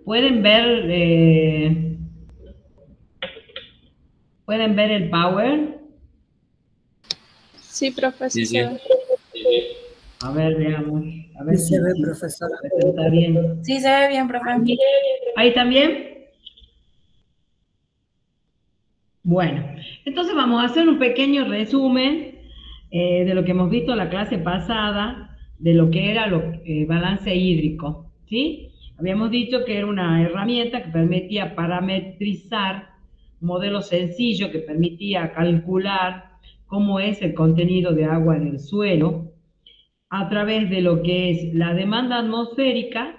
¿Pueden pueden ver el Power? Sí, profe, sí Sí, se sí. ve. A ver, veamos. A ver Sí si se ve, si profesora. está bien. Sí, se ve bien, profe. ¿Ahí también? Bueno, entonces vamos a hacer un pequeño resumen de lo que hemos visto en la clase pasada, de lo que era balance hídrico, ¿sí? Habíamos dicho que era una herramienta que permitía parametrizar un modelo sencillo que permitía calcular cómo es el contenido de agua en el suelo a través de lo que es la demanda atmosférica,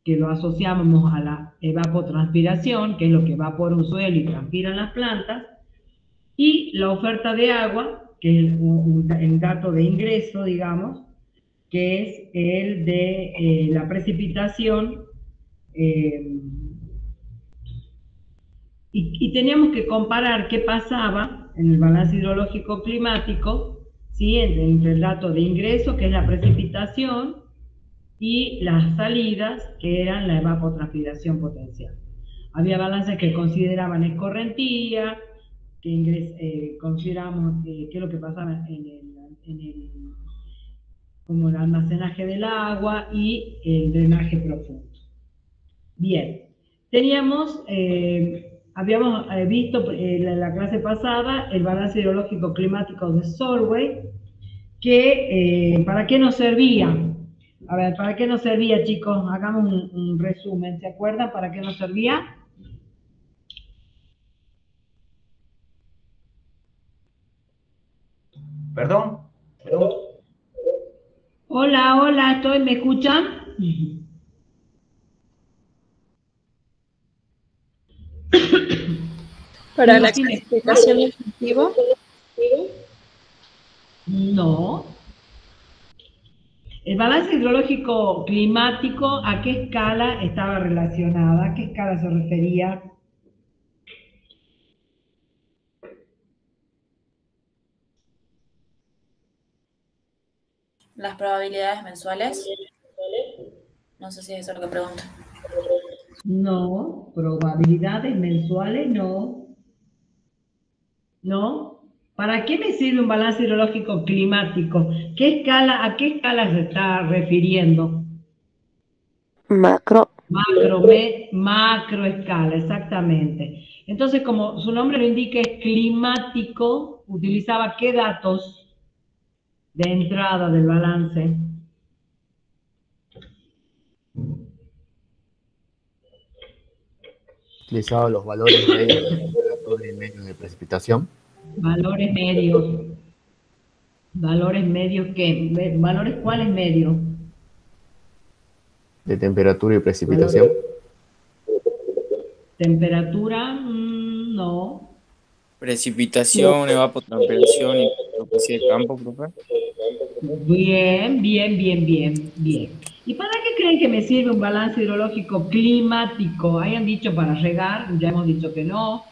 que lo asociamos a la evapotranspiración, que es lo que evapora un suelo y transpiran las plantas, y la oferta de agua, que es un dato de ingreso, digamos, que es el de la precipitación, eh, y teníamos que comparar qué pasaba en el balance hidrológico climático, ¿sí? Entre el dato de ingreso, que es la precipitación, y las salidas, que eran la evapotranspiración potencial. Había balances que consideraban escorrentía, consideramos qué es lo que pasaba como el almacenaje del agua y el drenaje profundo. Bien, habíamos visto en la clase pasada el balance hidrológico climático de Solway, que ¿para qué nos servía? A ver, ¿para qué nos servía, chicos? Hagamos un resumen, ¿se acuerdan para qué nos servía? Perdón, perdón. Hola, hola, ¿me escuchan? Para Sí, la sí, clasificación del cultivo. no. El balance hidrológico climático, ¿a qué escala estaba relacionada? ¿A qué escala se refería? Las probabilidades mensuales. No sé si es eso lo que pregunta. No, probabilidades mensuales, no. ¿No? ¿Para qué me sirve un balance hidrológico climático? ¿A qué escala se está refiriendo? Macro. Macro escala, exactamente. Entonces, como su nombre lo indica, es climático, utilizaba qué datos de entrada del balance. Utilizaba los valores medios de temperatura y medios de precipitación. Valores medios. ¿Valores medios qué? ¿Valores cuáles medios? De temperatura y Valores. precipitación. Temperatura, no. Precipitación, evapotranspiración y superficie de campo, profe. Bien, bien, bien, bien, bien. ¿Y para qué creen que me sirve un balance hidrológico climático? Hayan dicho para regar, ya hemos dicho que no,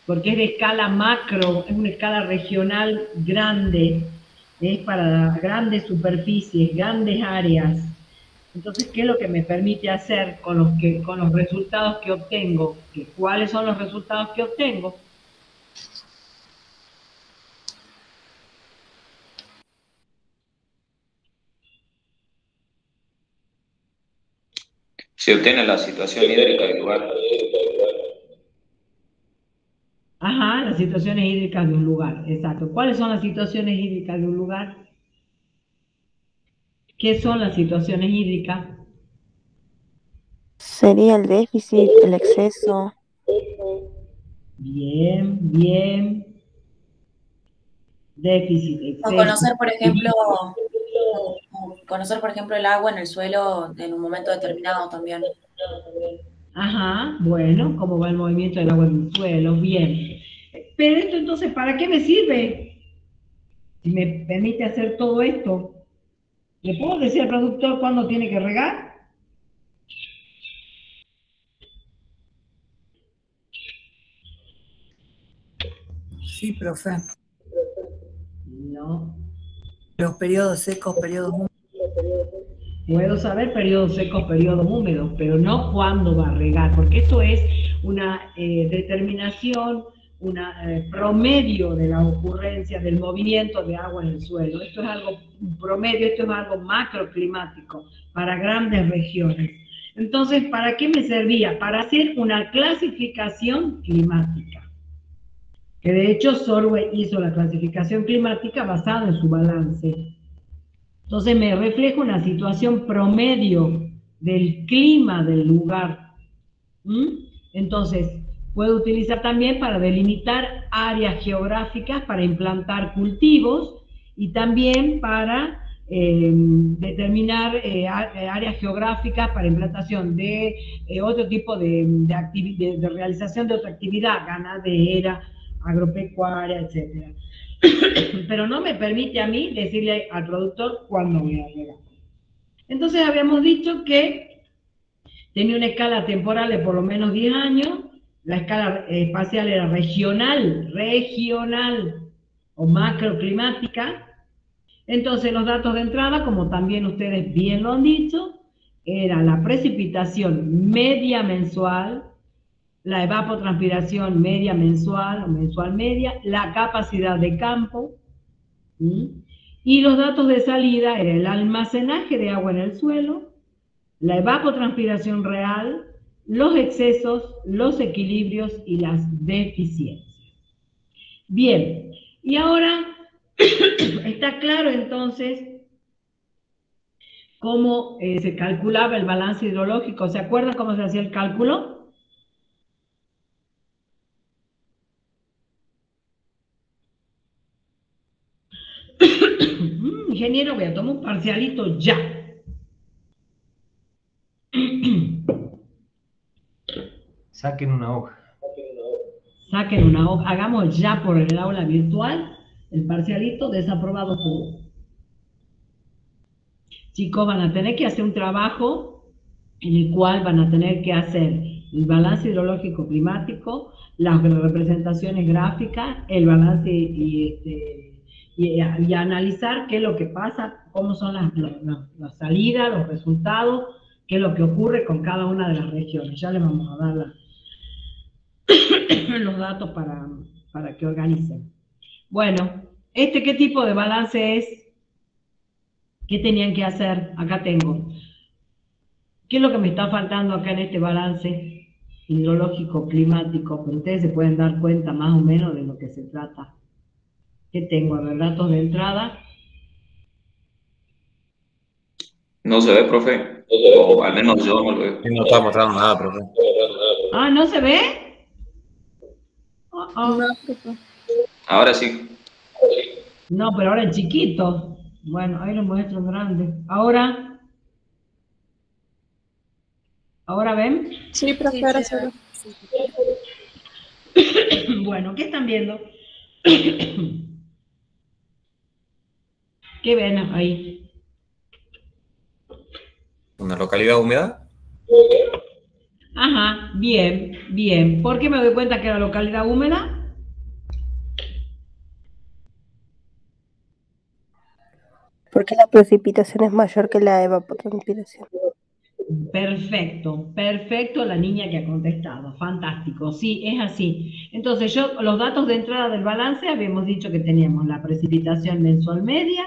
porque es de escala macro, es una escala regional grande, es para grandes superficies, grandes áreas. Entonces, ¿qué es lo que me permite hacer con los resultados que obtengo? ¿Cuáles son los resultados que obtengo? Se obtiene la situación hídrica del lugar. Ajá, las situaciones hídricas de un lugar, exacto. ¿Cuáles son las situaciones hídricas de un lugar? ¿Qué son las situaciones hídricas? Sería el déficit, el exceso. Bien, bien. Déficit, O exceso. conocer, por ejemplo, el agua en el suelo en un momento determinado también. Ajá, bueno, cómo va el movimiento del agua en el suelo, bien. Pero esto entonces, ¿para qué me sirve? Si me permite hacer todo esto, ¿le puedo decir al productor cuándo tiene que regar? Sí, profe. No. Los periodos secos, periodos húmedos. Puedo saber periodos secos, periodos húmedos, pero no cuándo va a regar, porque esto es una determinación, una promedio de la ocurrencia del movimiento de agua en el suelo. Esto es algo un promedio, esto es algo macroclimático para grandes regiones. Entonces, ¿para qué me servía? Para hacer una clasificación climática. Que de hecho Sorwe hizo la clasificación climática basada en su balance. Entonces me refleja una situación promedio del clima del lugar. Entonces, puedo utilizar también para delimitar áreas geográficas para implantar cultivos y también para determinar áreas geográficas para implantación de otro tipo de realización de otra actividad, ganadera, agropecuaria, etcétera. Pero no me permite a mí decirle al productor cuándo voy a regar. Entonces habíamos dicho que tenía una escala temporal de por lo menos 10 años, la escala espacial era regional o macroclimática. Entonces los datos de entrada, como también ustedes bien lo han dicho, era la precipitación media mensual, la evapotranspiración media mensual o mensual media, la capacidad de campo, y los datos de salida era el almacenaje de agua en el suelo, la evapotranspiración real, los excesos, los equilibrios y las deficiencias. Bien, y ahora está claro entonces cómo se calculaba el balance hidrológico. ¿Se acuerdan cómo se hacía el cálculo? Ingeniero, voy a tomar un parcialito ya. Saquen una hoja. Saquen una hoja, hagamos ya por el aula virtual el parcialito desaprobado por. Chicos, van a tener que hacer un trabajo en el cual van a tener que hacer el balance hidrológico climático, las representaciones gráficas, el balance y analizar qué es lo que pasa, cómo son las salidas, los resultados, qué es lo que ocurre con cada una de las regiones. Ya les vamos a dar los datos para que organicen. Bueno, ¿qué tipo de balance es? ¿Qué tenían que hacer? Acá tengo. ¿Qué es lo que me está faltando acá en este balance hidrológico climático? Pero ustedes se pueden dar cuenta más o menos de lo que se trata. ¿Qué tengo? A ver, datos de entrada. No se ve, profe. O al menos yo no lo veo. No está mostrando nada, profe. Ah, ¿no se ve? No, profe. Ahora sí. No, pero ahora en chiquito. Bueno, ahí lo muestro en grande. ¿Ahora ven? Sí, profe, ahora se ve. Bueno, ¿qué están viendo? ¿Qué ven ahí? ¿Una localidad húmeda? Ajá, bien, bien. ¿Por qué me doy cuenta que era localidad húmeda? Porque la precipitación es mayor que la evapotranspiración. Perfecto, perfecto la niña que ha contestado, fantástico, sí, es así. Entonces los datos de entrada del balance habíamos dicho que teníamos la precipitación mensual media,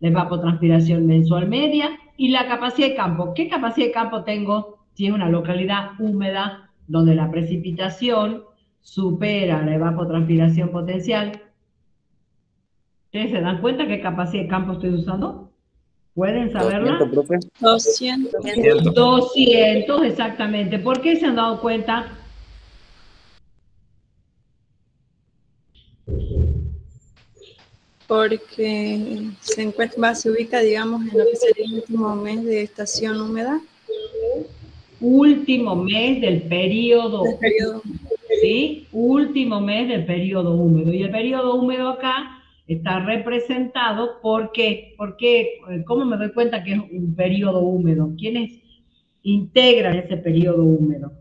la evapotranspiración mensual media y la capacidad de campo. ¿Qué capacidad de campo tengo si es una localidad húmeda donde la precipitación supera la evapotranspiración potencial? ¿Ustedes se dan cuenta qué capacidad de campo estoy usando? ¿Pueden 200, saberla? profe. 200. 200, exactamente. ¿Por qué se han dado cuenta? Porque se ubica, digamos, en lo que sería el último mes de estación húmeda. Último mes del periodo. Del periodo. ¿Sí? Último mes del periodo húmedo. Y el periodo húmedo acá está representado ¿por qué? Porque, ¿cómo me doy cuenta que es un periodo húmedo? ¿Quiénes integran ese periodo húmedo?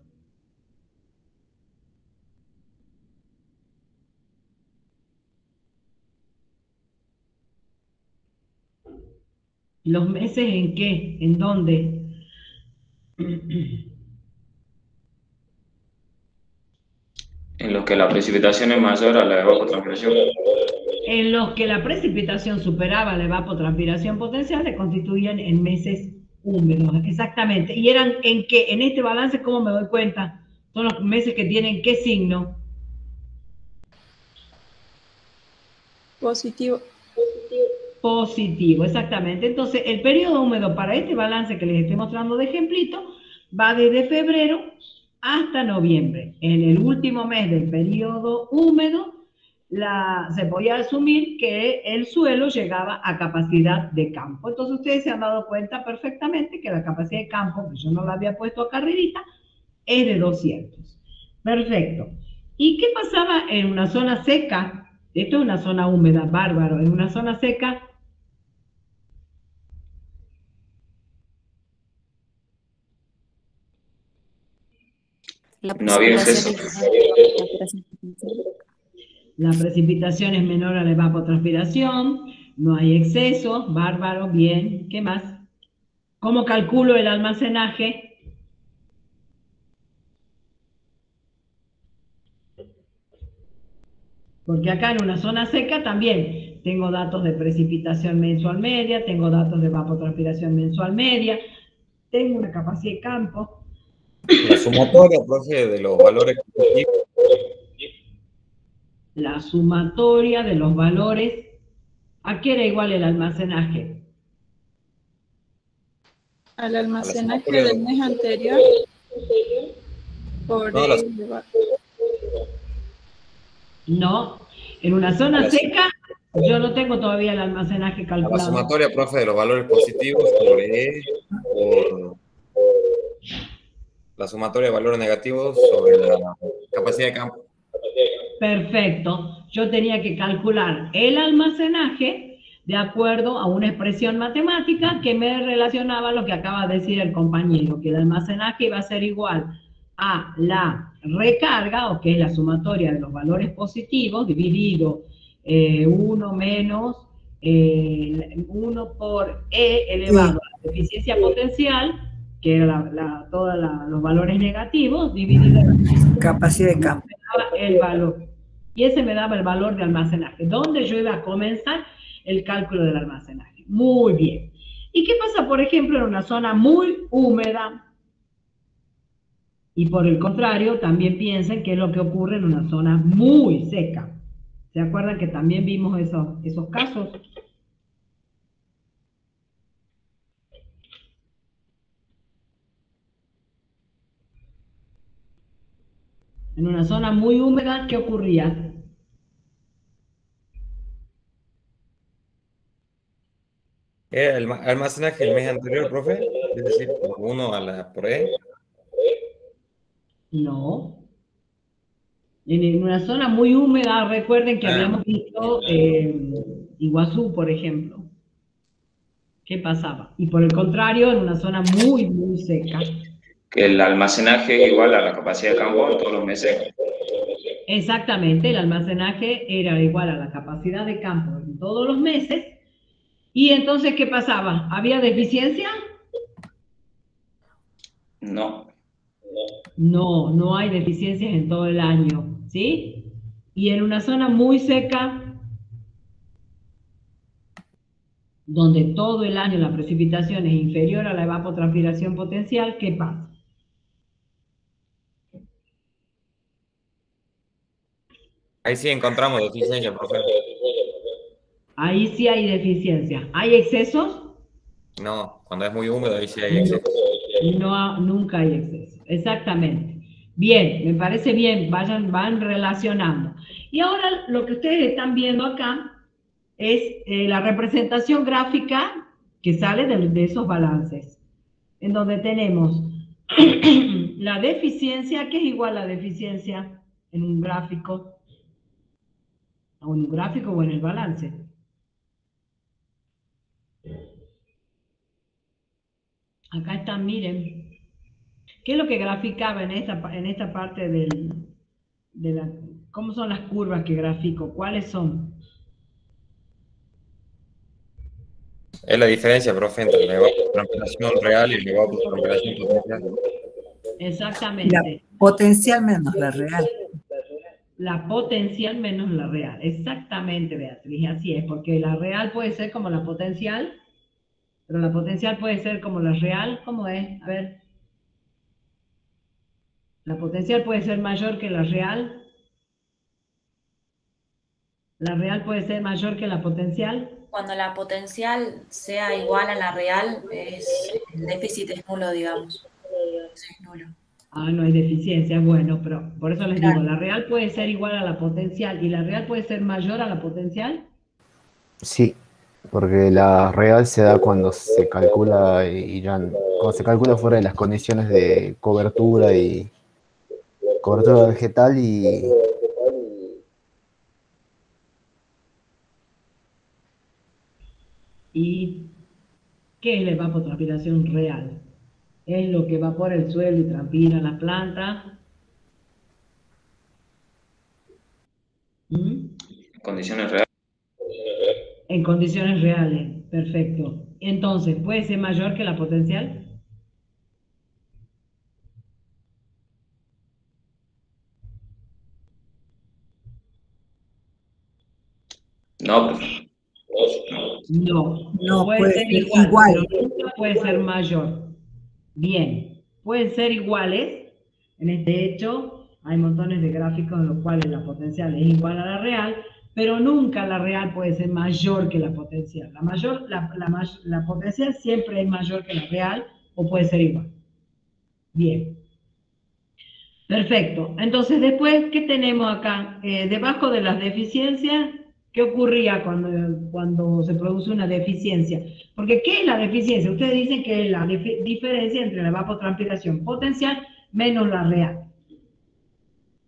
¿Los meses en qué? ¿En dónde? En los que la precipitación es mayor a la evapotranspiración. En los que la precipitación superaba la evapotranspiración potencial se constituían en meses húmedos, exactamente. ¿Y eran en qué? En este balance, ¿cómo me doy cuenta? Son los meses que tienen ¿qué signo? Positivo. Positivo, exactamente. Entonces, el periodo húmedo para este balance que les estoy mostrando de ejemplito va desde febrero hasta noviembre. En el último mes del periodo húmedo, se podía asumir que el suelo llegaba a capacidad de campo. Entonces, ustedes se han dado cuenta perfectamente que la capacidad de campo, que yo no la había puesto acá arribita, es de 200. Perfecto. ¿Y qué pasaba en una zona seca? Esto es una zona húmeda, bárbaro. En una zona seca, No había exceso. la precipitación es menor a la evapotranspiración, no hay exceso, bárbaro, bien. ¿Qué más? ¿Cómo calculo el almacenaje? Porque acá en una zona seca también tengo datos de precipitación mensual media, tengo datos de evapotranspiración mensual media, tengo una capacidad de campo. La sumatoria, profe, de los valores positivos. La sumatoria de los valores. ¿A qué era igual el almacenaje? Al almacenaje del mes anterior por No, en una zona seca yo no tengo todavía el almacenaje calculado. La sumatoria, profe, de los valores positivos sobre E por la sumatoria de valores negativos sobre la capacidad de campo. Perfecto. Yo tenía que calcular el almacenaje de acuerdo a una expresión matemática que me relacionaba a lo que acaba de decir el compañero, que el almacenaje iba a ser igual a la recarga, o que es la sumatoria de los valores positivos, dividido 1 menos 1 por E elevado a la eficiencia potencial, que era todos los valores negativos, dividido Capacidad de campo. el valor. Y ese me daba el valor de almacenaje, donde yo iba a comenzar el cálculo del almacenaje. Muy bien. ¿Y qué pasa, por ejemplo, en una zona muy húmeda? Y por el contrario, también piensen qué es lo que ocurre en una zona muy seca. ¿Se acuerdan que también vimos esos casos? En una zona muy húmeda, ¿qué ocurría? ¿Era el almacenaje el mes anterior, profe? Es decir, por 1 por E. No. En una zona muy húmeda, recuerden que habíamos visto Iguazú, por ejemplo. ¿Qué pasaba? Y por el contrario, en una zona muy, muy seca. Que el almacenaje es igual a la capacidad de campo en todos los meses. Exactamente, el almacenaje era igual a la capacidad de campo en todos los meses. Y entonces, ¿qué pasaba? ¿Había deficiencia? No. No, no hay deficiencias en todo el año, ¿sí? Y en una zona muy seca, donde todo el año la precipitación es inferior a la evapotranspiración potencial, ¿qué pasa? Ahí sí encontramos deficiencia, profe. Ahí sí hay deficiencia. ¿Hay excesos? No, cuando es muy húmedo ahí sí hay exceso. No, nunca hay exceso. Exactamente. Bien, me parece bien, van relacionando. Y ahora lo que ustedes están viendo acá es la representación gráfica que sale de esos balances, en donde tenemos la deficiencia, que es igual a deficiencia en un gráfico, o en un gráfico o en el balance. Acá están, miren. ¿Qué es lo que graficaba en esta parte cómo son las curvas que grafico? ¿Cuáles son? Es la diferencia, profe, entre la evapotranspiración real y la evapotranspiración potencial. Exactamente. La potencial menos la real. La potencial menos la real. Exactamente, Beatriz, así es, porque la real puede ser como la potencial, pero la potencial puede ser como la real. ¿Cómo es? A ver. La potencial puede ser mayor que la real. La real puede ser mayor que la potencial. Cuando la potencial sea igual a la real, el déficit es nulo, digamos. Es nulo. Ah, no hay deficiencia, bueno, pero por eso les Claro. digo, la real puede ser igual a la potencial y la real puede ser mayor a la potencial. Sí, porque la real se da cuando se calcula y ya cuando se calcula fuera de las condiciones de cobertura y cobertura vegetal ¿Y qué es la evapotranspiración real? Es lo que evapora el suelo y transpira las plantas. Condiciones reales. En condiciones reales, perfecto. Entonces, ¿puede ser mayor que la potencial? No, profe. No, No, puede ser igual, pero nunca puede ser mayor. Bien, pueden ser iguales. En este hecho, hay montones de gráficos en los cuales la potencial es igual a la real, pero nunca la real puede ser mayor que la potencial. La potencial siempre es mayor que la real o puede ser igual. Bien. Perfecto. Entonces, después, ¿qué tenemos acá? Debajo de las deficiencias, ¿qué ocurría cuando se produce una deficiencia? Porque, ¿qué es la deficiencia? Ustedes dicen que es la diferencia entre la evapotranspiración potencial menos la real.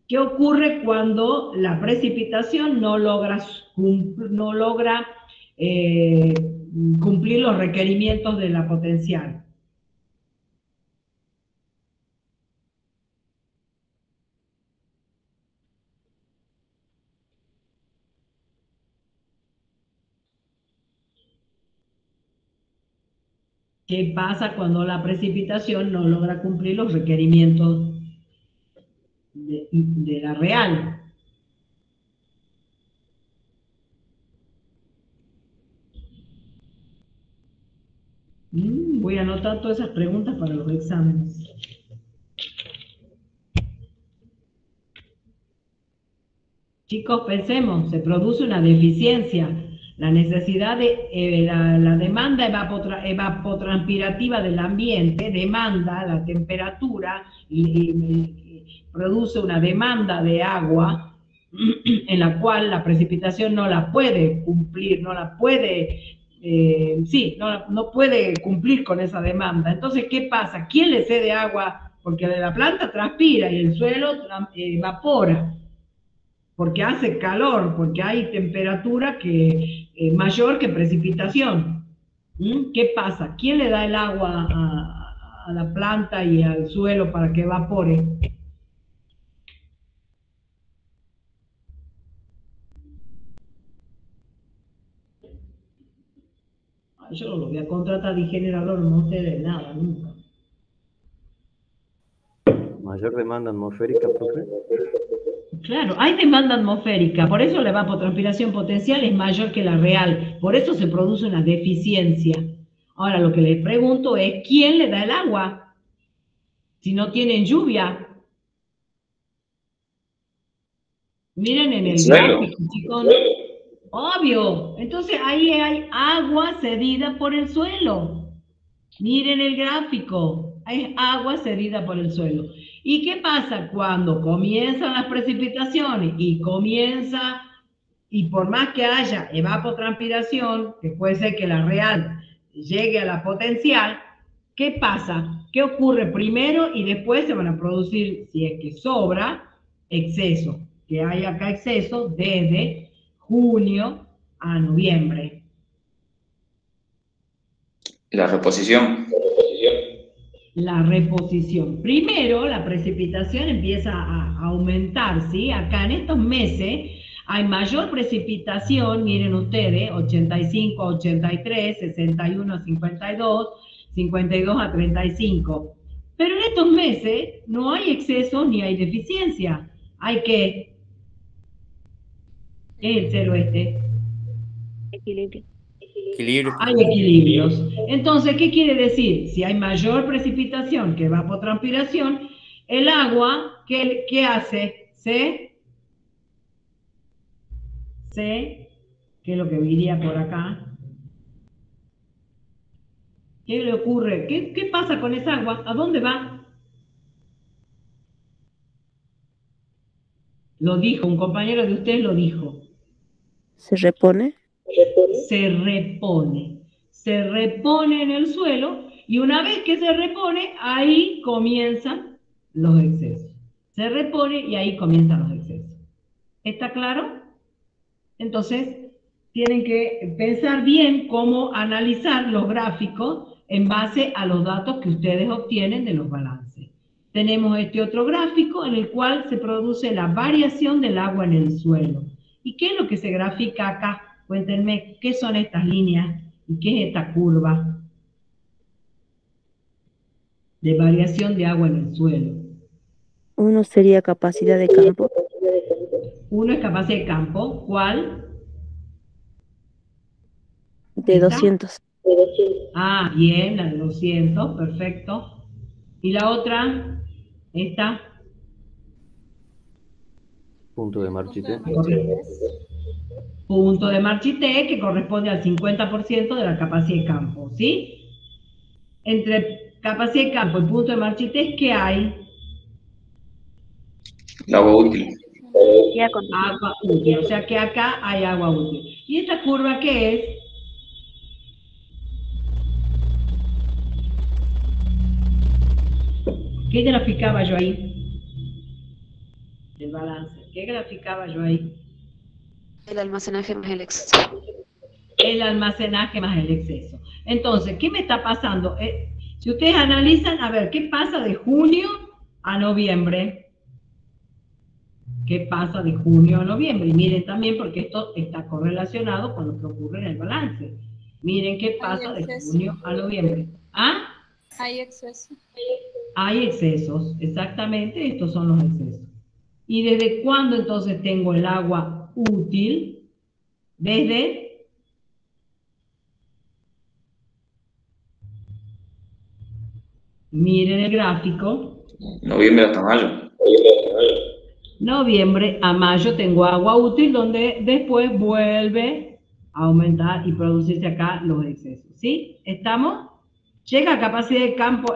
¿Qué ocurre cuando la precipitación no logra cumplir los requerimientos de la potencial? ¿Qué pasa cuando la precipitación no logra cumplir los requerimientos de la real? Voy a anotar todas esas preguntas para los exámenes. Chicos, pensemos, se produce una deficiencia. La necesidad de la demanda evapotranspirativa del ambiente demanda la temperatura y produce una demanda de agua en la cual la precipitación no la puede cumplir, no la puede, no puede cumplir con esa demanda. Entonces, ¿qué pasa? ¿Quién le cede agua? Porque la planta transpira y el suelo evapora. Porque hace calor, porque hay temperatura mayor que precipitación. ¿Qué pasa? ¿Quién le da el agua a la planta y al suelo para que evapore? Yo no lo voy a contratar de generador, no sé de nada, nunca. Mayor demanda atmosférica, profe. Claro, hay demanda atmosférica, por eso la evapotranspiración potencial es mayor que la real, por eso se produce una deficiencia. Ahora, lo que les pregunto es, ¿quién le da el agua? Si no tienen lluvia. Miren en el gráfico, chicos. Obvio, entonces ahí hay agua cedida por el suelo. Miren el gráfico, hay agua cedida por el suelo. ¿Y qué pasa cuando comienzan las precipitaciones y por más que haya evapotranspiración, que puede ser que la real llegue a la potencial, ¿qué pasa? ¿Qué ocurre primero y después se van a producir, si es que sobra, exceso? Que hay acá exceso desde junio a noviembre. La reposición. La reposición. Primero, la precipitación empieza a aumentar, ¿sí? Acá en estos meses hay mayor precipitación, miren ustedes, 85 a 83, 61 a 52, 52 a 35. Pero en estos meses no hay exceso ni hay deficiencia. Hay que... ¿Qué es el cero este? Equilibrio. Equilibrio. Hay equilibrios. Entonces, ¿qué quiere decir? Si hay mayor precipitación que evapotranspiración, el agua, ¿qué hace? ¿qué es lo que iría por acá? ¿Qué le ocurre? ¿Qué pasa con esa agua? ¿A dónde va? Lo dijo, un compañero de ustedes lo dijo. ¿Se repone? Se repone. Se repone en el suelo y una vez que se repone, ahí comienzan los excesos. Se repone y ahí comienzan los excesos. ¿Está claro? Entonces, tienen que pensar bien cómo analizar los gráficos en base a los datos que ustedes obtienen de los balances. Tenemos este otro gráfico en el cual se produce la variación del agua en el suelo. ¿Y qué es lo que se grafica acá? Cuéntenme, ¿qué son estas líneas y qué es esta curva de variación de agua en el suelo? Uno sería capacidad de campo. Uno es capacidad de campo, ¿cuál? De ¿Esta? 200. Ah, bien, la de 200, perfecto. ¿Y la otra? Esta. Punto de Marchité. Punto de Marchité, que corresponde al 50% de la capacidad de campo, ¿sí? Entre capacidad de campo y punto de Marchité, ¿qué hay? El agua útil. Agua útil, o sea que acá hay agua útil. ¿Y esta curva qué es? ¿Qué graficaba yo ahí? El balance. ¿Qué graficaba yo ahí? El almacenaje más el exceso. El almacenaje más el exceso. Entonces, ¿qué me está pasando? Si ustedes analizan, a ver, ¿qué pasa de junio a noviembre? ¿Qué pasa de junio a noviembre? Y miren también, porque esto está correlacionado con lo que ocurre en el balance. Miren qué pasa de junio a noviembre. ¿Ah? Hay exceso. Hay excesos, exactamente, estos son los excesos. ¿Y desde cuándo entonces tengo el agua útil? Desde miren el gráfico. Noviembre hasta mayo. Noviembre a mayo tengo agua útil, donde después vuelve a aumentar y producirse acá los excesos. ¿Sí? ¿Estamos? ¿Llega a capacidad de campo,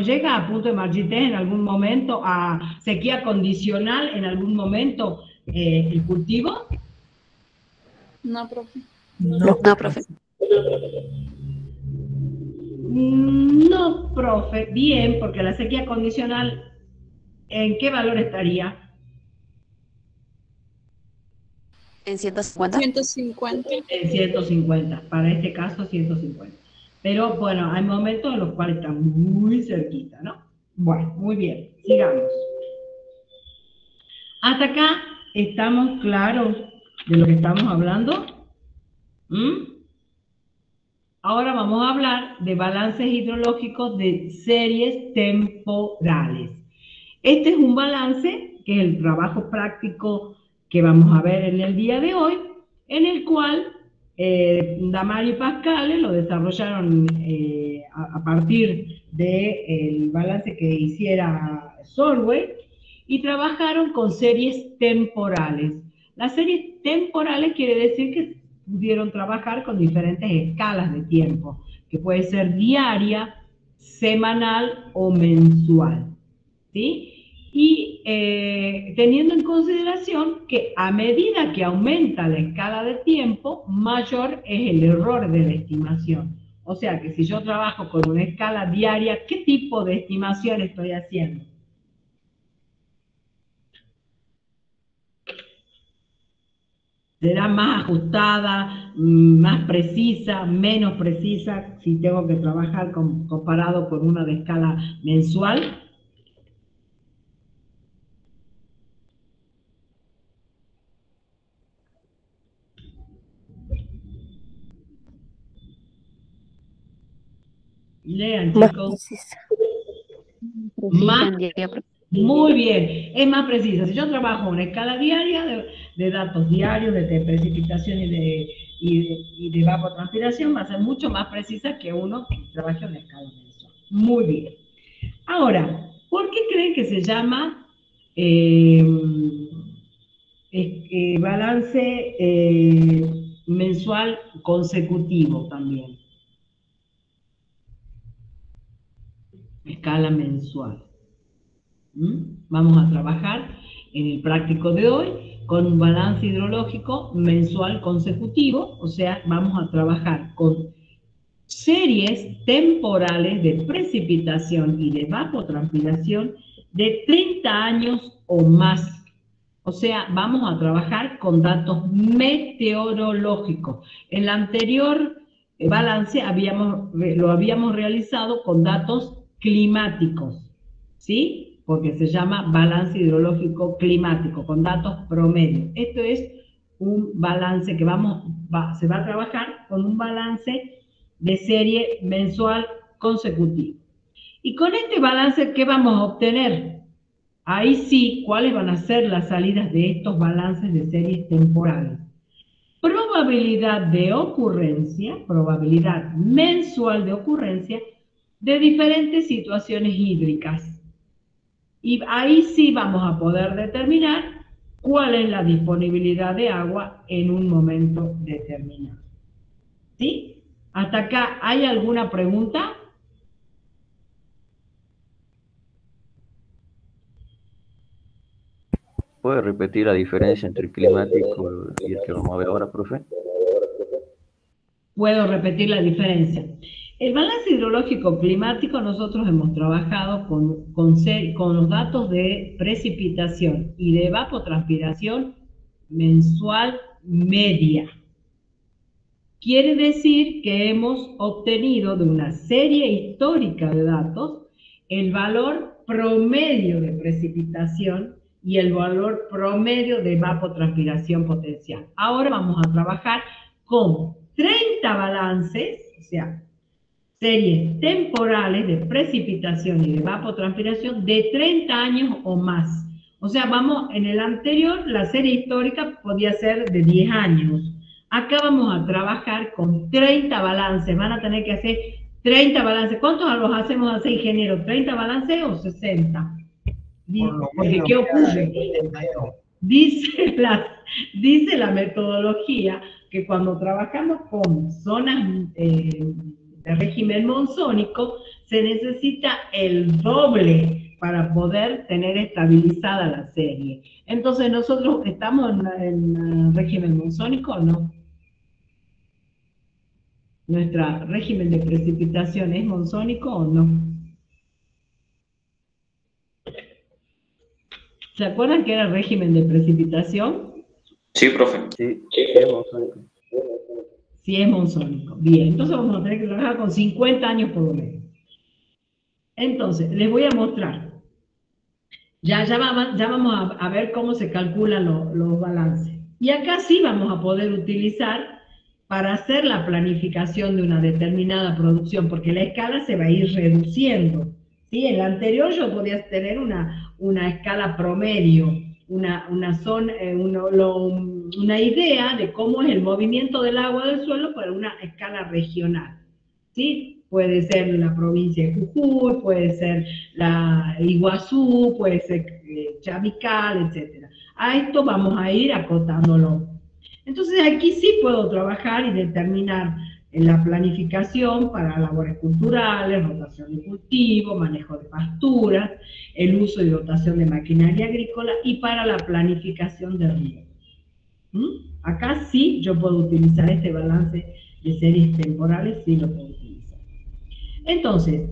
llega a punto de Marchité en algún momento, a sequía condicional en algún momento el cultivo? No, profe. No, profe. No, profe, bien, porque la sequía condicional, ¿en qué valor estaría? En 150. 150. En 150, para este caso 150. Pero bueno, hay momentos en los cuales está muy cerquita, ¿no? Bueno, muy bien, sigamos. ¿Hasta acá estamos claros de lo que estamos hablando? Ahora vamos a hablar de balances hidrológicos de series temporales. Este es un balance, que es el trabajo práctico que vamos a ver en el día de hoy, en el cual Damari y Pascal lo desarrollaron a partir del balance que hiciera Solway y trabajaron con series temporales. Las series temporales quiere decir que pudieron trabajar con diferentes escalas de tiempo, que puede ser diaria, semanal o mensual, ¿sí? Y teniendo en consideración que a medida que aumenta la escala de tiempo, mayor es el error de la estimación. O sea que si yo trabajo con una escala diaria, ¿qué tipo de estimación estoy haciendo? ¿Será más ajustada, más precisa, menos precisa, si tengo que trabajar comparado con una de escala mensual? Lean, Más chicos. precisa. Más, muy bien, es más precisa. Si yo trabajo una escala diaria de datos diarios, de precipitación y de evapotranspiración, va a ser mucho más precisa que uno que trabaje una escala mensual. Muy bien. Ahora, ¿por qué creen que se llama balance mensual consecutivo también? Escala mensual. Vamos a trabajar en el práctico de hoy con un balance hidrológico mensual consecutivo, o sea, vamos a trabajar con series temporales de precipitación y de evapotranspiración de 30 años o más. O sea, vamos a trabajar con datos meteorológicos. En el anterior balance lo habíamos realizado con datos climáticos, ¿sí? Porque se llama balance hidrológico climático, con datos promedio. Esto es un balance que se va a trabajar con un balance de serie mensual consecutivo. Y con este balance, ¿qué vamos a obtener? Ahí sí, ¿cuáles van a ser las salidas de estos balances de series temporales? Probabilidad de ocurrencia, probabilidad mensual de ocurrencia de diferentes situaciones hídricas. Y ahí sí vamos a poder determinar cuál es la disponibilidad de agua en un momento determinado. ¿Sí? ¿Hasta acá hay alguna pregunta? ¿Puede repetir la diferencia entre el climático y el que vamos a ver ahora, profe? Puedo repetir la diferencia. El balance hidrológico climático nosotros hemos trabajado con los datos de precipitación y de evapotranspiración mensual media. Quiere decir que hemos obtenido de una serie histórica de datos el valor promedio de precipitación y el valor promedio de evapotranspiración potencial. Ahora vamos a trabajar con 30 balances, o sea, series temporales de precipitación y de evapotranspiración de 30 años o más. O sea, en el anterior, la serie histórica podía ser de 10 años. Acá vamos a trabajar con 30 balances. Van a tener que hacer 30 balances. ¿Cuántos los hacemos hacer, ingeniero? ¿30 balances o 60? Porque ¿qué ocurre? Dice la metodología que cuando trabajamos con zonas de régimen monzónico, se necesita el doble para poder tener estabilizada la serie. Entonces, ¿nosotros estamos en régimen monzónico o no? ¿Nuestro régimen de precipitación es monzónico o no? ¿Se acuerdan que era el régimen de precipitación? Sí, profe. Sí, es monzónico. Sí, es monzónico. Bien, entonces vamos a tener que trabajar con 50 años por lo menos. Entonces, les voy a mostrar. Ya vamos a ver cómo se calculan los balances. Y acá sí vamos a poder utilizar para hacer la planificación de una determinada producción, porque la escala se va a ir reduciendo. ¿Sí? En la anterior yo podía tener una escala promedio, una idea de cómo es el movimiento del agua del suelo para una escala regional. ¿Sí? Puede ser la provincia de Jujuy, puede ser la Iguazú, puede ser Chavical, etc. A esto vamos a ir acotándolo. Entonces aquí sí puedo trabajar y determinar la planificación para labores culturales, rotación de cultivo, manejo de pasturas, el uso y dotación de maquinaria agrícola y para la planificación de ríos. Acá sí yo puedo utilizar este balance de series temporales, sí lo puedo utilizar. Entonces,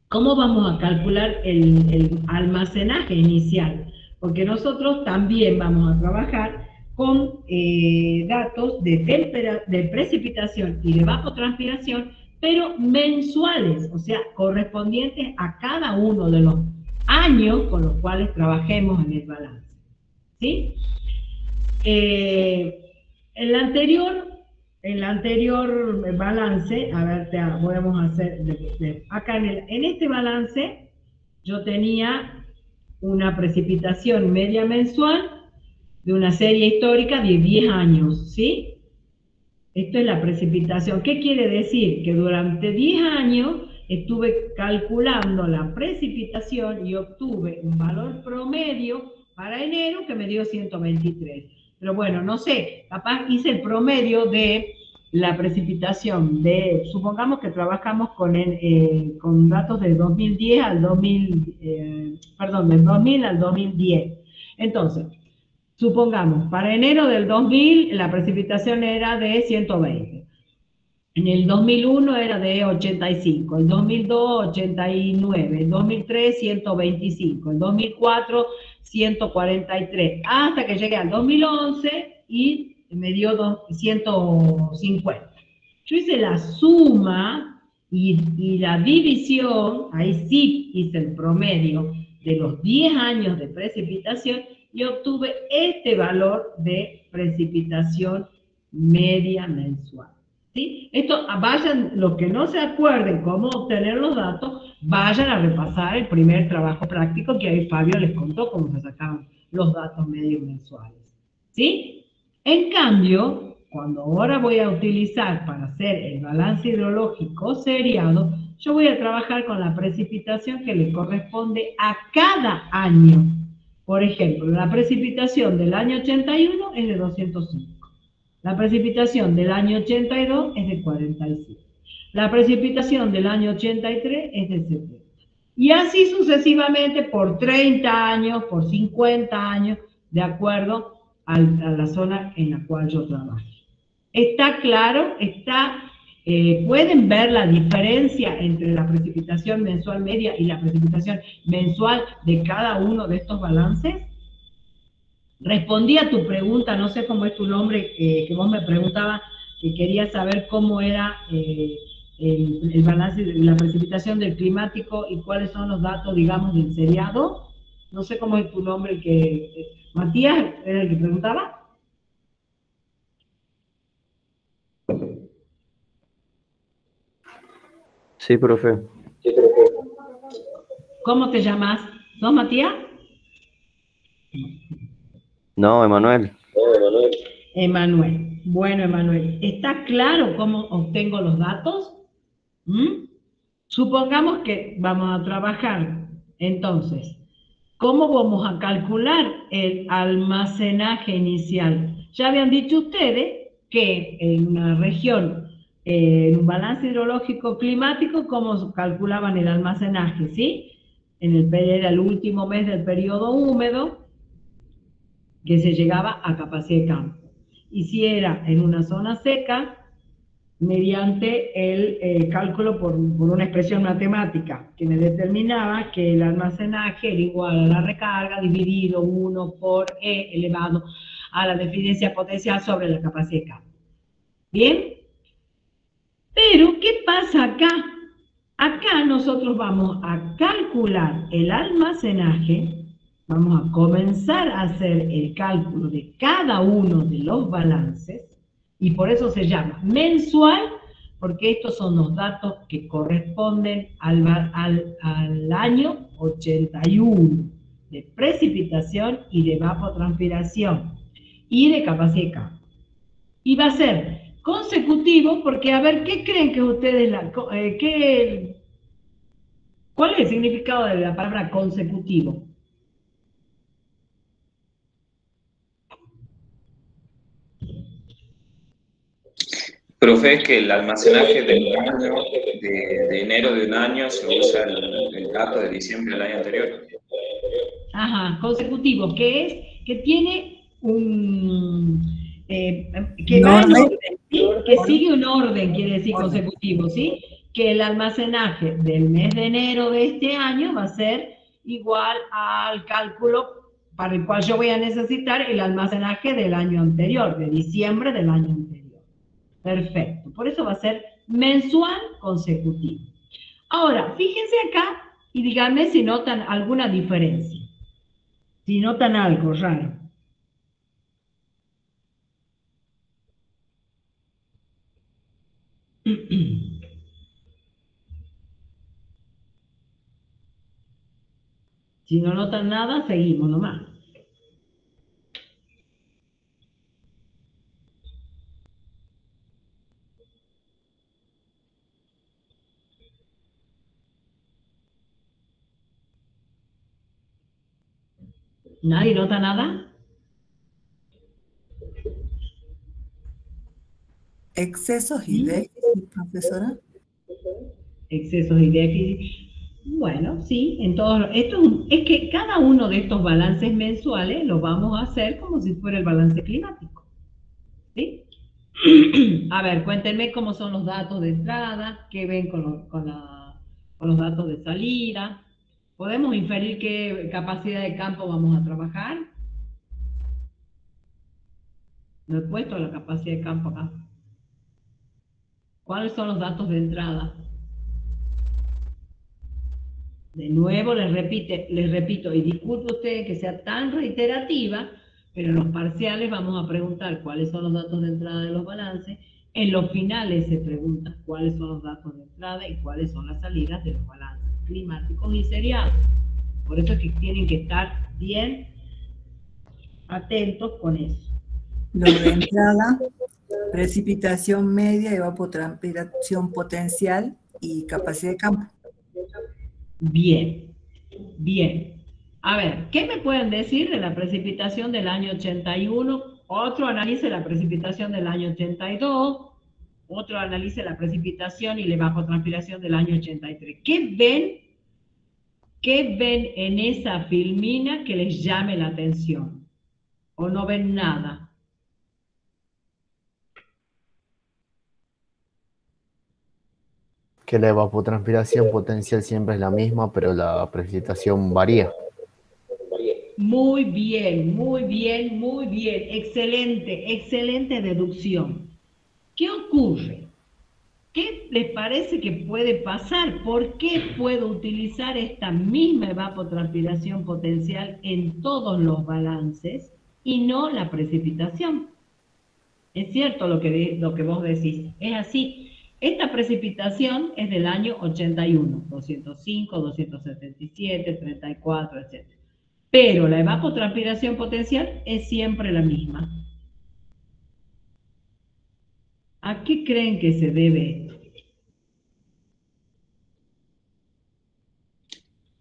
¿cómo vamos a calcular el almacenaje inicial? Porque nosotros también vamos a trabajar con datos de precipitación y de evapotranspiración, pero mensuales, o sea, correspondientes a cada uno de los años con los cuales trabajemos en el balance. ¿Sí? El anterior el anterior balance, a ver, podemos hacer, acá en este balance yo tenía una precipitación media mensual de una serie histórica de 10 años, ¿sí? Esto es la precipitación. ¿Qué quiere decir? Que durante 10 años estuve calculando la precipitación y obtuve un valor promedio para enero que me dio 123. Pero bueno, no sé, capaz hice el promedio de la precipitación supongamos que trabajamos con datos del 2010 al 2000, perdón, del 2000 al 2010. Entonces, supongamos, para enero del 2000 la precipitación era de 120. En el 2001 era de 85, el 2002 89, el 2003 125, el 2004 143, hasta que llegué al 2011 y me dio 150. Yo hice la suma y la división, ahí sí hice el promedio de los 10 años de precipitación y obtuve este valor de precipitación media mensual. ¿Sí? Esto, vayan, los que no se acuerden cómo obtener los datos, vayan a repasar el primer trabajo práctico que ahí Fabio les contó cómo se sacaban los datos medios mensuales. ¿Sí? En cambio, cuando ahora voy a utilizar para hacer el balance hidrológico seriado, yo voy a trabajar con la precipitación que le corresponde a cada año. Por ejemplo, la precipitación del año 81 es de 205. La precipitación del año 82 es de 47. La precipitación del año 83 es de 70. Y así sucesivamente por 30 años, por 50 años, de acuerdo a la zona en la cual yo trabajo. ¿Está claro? ¿Pueden ver la diferencia entre la precipitación mensual media y la precipitación mensual de cada uno de estos balances? Respondí a tu pregunta, no sé cómo es tu nombre, que vos me preguntabas, que querías saber cómo era el balance de la precipitación del climático y cuáles son los datos, digamos, del seriado. No sé cómo es tu nombre, Matías, ¿era el que preguntaba? Sí, profe. ¿Cómo te llamas? ¿Sos Matías? No, Emanuel. Emanuel. Bueno, Emanuel, ¿está claro cómo obtengo los datos? Supongamos que vamos a trabajar, entonces, ¿cómo vamos a calcular el almacenaje inicial? Ya habían dicho ustedes que en una región, en un balance hidrológico climático, ¿cómo calculaban el almacenaje? ¿Sí? Era el último mes del periodo húmedo, que se llegaba a capacidad de campo. Y si era en una zona seca, mediante el cálculo por una expresión matemática que me determinaba que el almacenaje era igual a la recarga dividido 1 por E elevado a la deficiencia potencial sobre la capacidad de campo. ¿Bien? Pero, ¿qué pasa acá? Acá nosotros vamos a calcular el almacenaje. Vamos a comenzar a hacer el cálculo de cada uno de los balances y por eso se llama mensual, porque estos son los datos que corresponden al año 81 de precipitación y de evapotranspiración y de capacidad de campo. Y va a ser consecutivo porque, a ver, ¿qué creen que ustedes, cuál es el significado de la palabra consecutivo? Profe, es que el almacenaje del año, de enero de un año, se usa el dato de diciembre del año anterior. Ajá, consecutivo, que tiene un... que va en orden, ¿sí? Que sigue un orden, quiere decir consecutivo, ¿sí? Que el almacenaje del mes de enero de este año va a ser igual al cálculo para el cual yo voy a necesitar el almacenaje del año anterior, de diciembre del año anterior. Perfecto, por eso va a ser mensual consecutivo. Ahora, fíjense acá y díganme si notan alguna diferencia. Si notan algo raro. Si no notan nada, seguimos nomás. ¿Nadie nota nada? Excesos y déficit, profesora. Excesos y déficit. Bueno, sí, en todos. Es que cada uno de estos balances mensuales los vamos a hacer como si fuera el balance climático. ¿Sí? A ver, cuéntenme cómo son los datos de entrada, qué ven con los datos de salida. ¿Podemos inferir qué capacidad de campo vamos a trabajar? No he puesto la capacidad de campo acá. ¿Cuáles son los datos de entrada? De nuevo les repito, y disculpe usted que sea tan reiterativa, pero en los parciales vamos a preguntar cuáles son los datos de entrada de los balances. En los finales se pregunta cuáles son los datos de entrada y cuáles son las salidas de los balances climáticos y seriados. Por eso es que tienen que estar bien atentos con eso. Los de entrada, precipitación media, evapotranspiración potencial y capacidad de campo. Bien, bien. A ver, ¿qué me pueden decir de la precipitación del año 81? Otro analice la precipitación del año 82. Otro analice la precipitación y la evapotranspiración del año 83. ¿Qué ven en esa filmina que les llame la atención? ¿O no ven nada? Que la evapotranspiración potencial siempre es la misma, pero la precipitación varía. Muy bien, muy bien, muy bien. Excelente, excelente deducción. ¿Qué ocurre? ¿Qué les parece que puede pasar? ¿Por qué puedo utilizar esta misma evapotranspiración potencial en todos los balances y no la precipitación? Es cierto lo que vos decís, es así. Esta precipitación es del año 81, 205, 277, 34, etc. Pero la evapotranspiración potencial es siempre la misma. ¿A qué creen que se debe esto?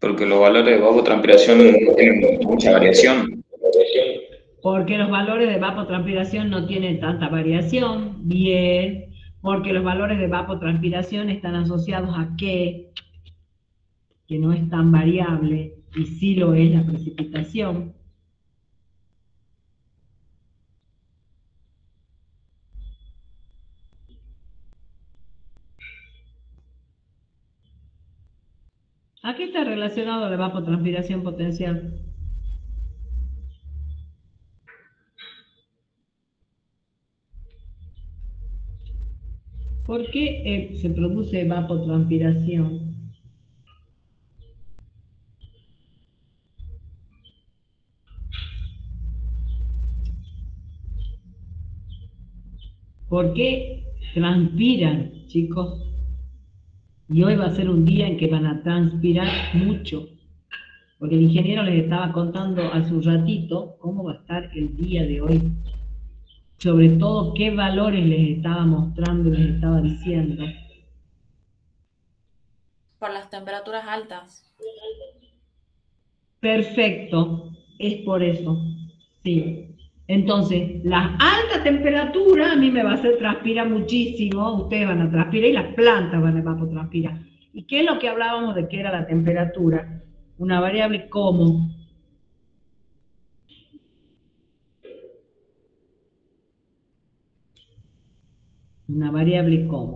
Porque los valores de evapotranspiración tienen mucha variación. Porque los valores de evapotranspiración no tienen tanta variación. Bien. Porque los valores de evapotranspiración están asociados a qué, que no es tan variable, y sí lo es la precipitación. ¿A qué está relacionado la evapotranspiración potencial? ¿Por qué se produce evapotranspiración? ¿Por qué transpiran, chicos? Y hoy va a ser un día en que van a transpirar mucho. Porque el ingeniero les estaba contando hace un ratito cómo va a estar el día de hoy. Sobre todo qué valores les estaba mostrando, les estaba diciendo. Por las temperaturas altas. Perfecto, es por eso. Sí. Entonces, la alta temperatura a mí me va a hacer transpirar muchísimo, ustedes van a transpirar y las plantas van a evapotranspirar. ¿Y qué es lo que hablábamos de que era la temperatura? Una variable como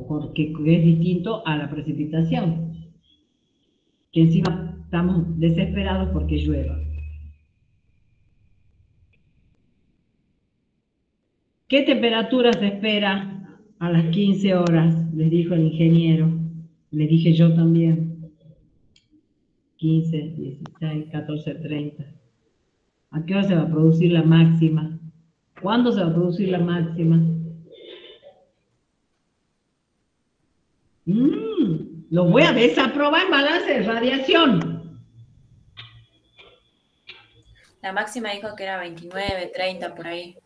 porque es distinto a la precipitación, que encima estamos desesperados porque llueva. ¿Qué temperatura se espera a las 15 horas? Les dijo el ingeniero. Les dije yo también. 15, 16, 14, 30. ¿A qué hora se va a producir la máxima? ¿Cuándo se va a producir la máxima? Lo voy a desaprobar en balance de radiación. La máxima dijo que era 29, 30 por ahí.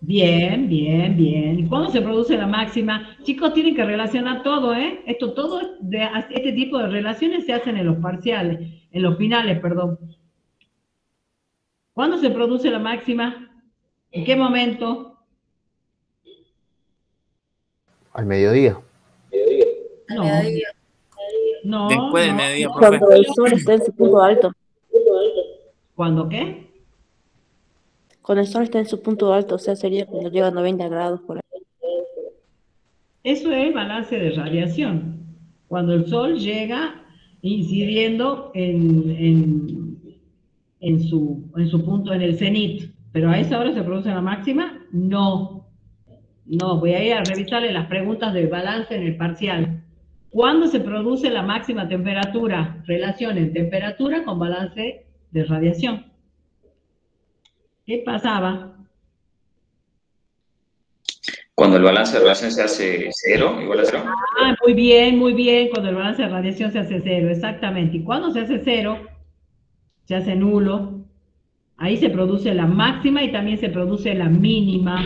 Bien, bien, bien. ¿Y cuándo se produce la máxima? Chicos, tienen que relacionar todo, ¿eh? Este tipo de relaciones se hacen en los parciales, en los finales, perdón. ¿Cuándo se produce la máxima? ¿En qué momento? Al mediodía. Al No, mediodía. no, Después del no, mediodía, no. profe. Cuando el sol está en su punto alto. ¿Cuándo qué? Cuando el sol está en su punto alto, o sea, sería cuando llega a 90 grados por ahí. Eso es balance de radiación. Cuando el sol llega incidiendo en su punto, en el cenit. ¿Pero a esa hora se produce la máxima? No. No, voy a ir a revisarle las preguntas de balance en el parcial. ¿Cuándo se produce la máxima temperatura? Relación en temperatura con balance de radiación. ¿Qué pasaba? Cuando el balance de radiación se hace cero, igual a cero. Ah, muy bien, muy bien. Cuando el balance de radiación se hace cero, exactamente. ¿Y cuando se hace cero? Se hace nulo. Ahí se produce la máxima y también se produce la mínima.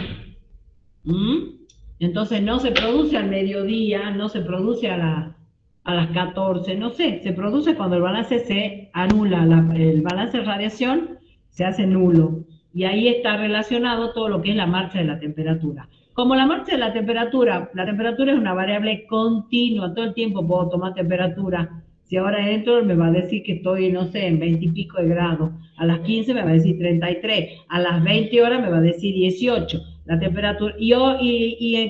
Entonces no se produce al mediodía, no se produce a las 14, no sé, se produce cuando el balance se anula, el balance de radiación se hace nulo. Y ahí está relacionado todo lo que es la marcha de la temperatura. Como la marcha de la temperatura es una variable continua, todo el tiempo puedo tomar temperatura. Si ahora entro me va a decir que estoy, no sé, en 20 y pico de grados, a las 15 me va a decir 33, a las 20 horas me va a decir 18. La temperatura,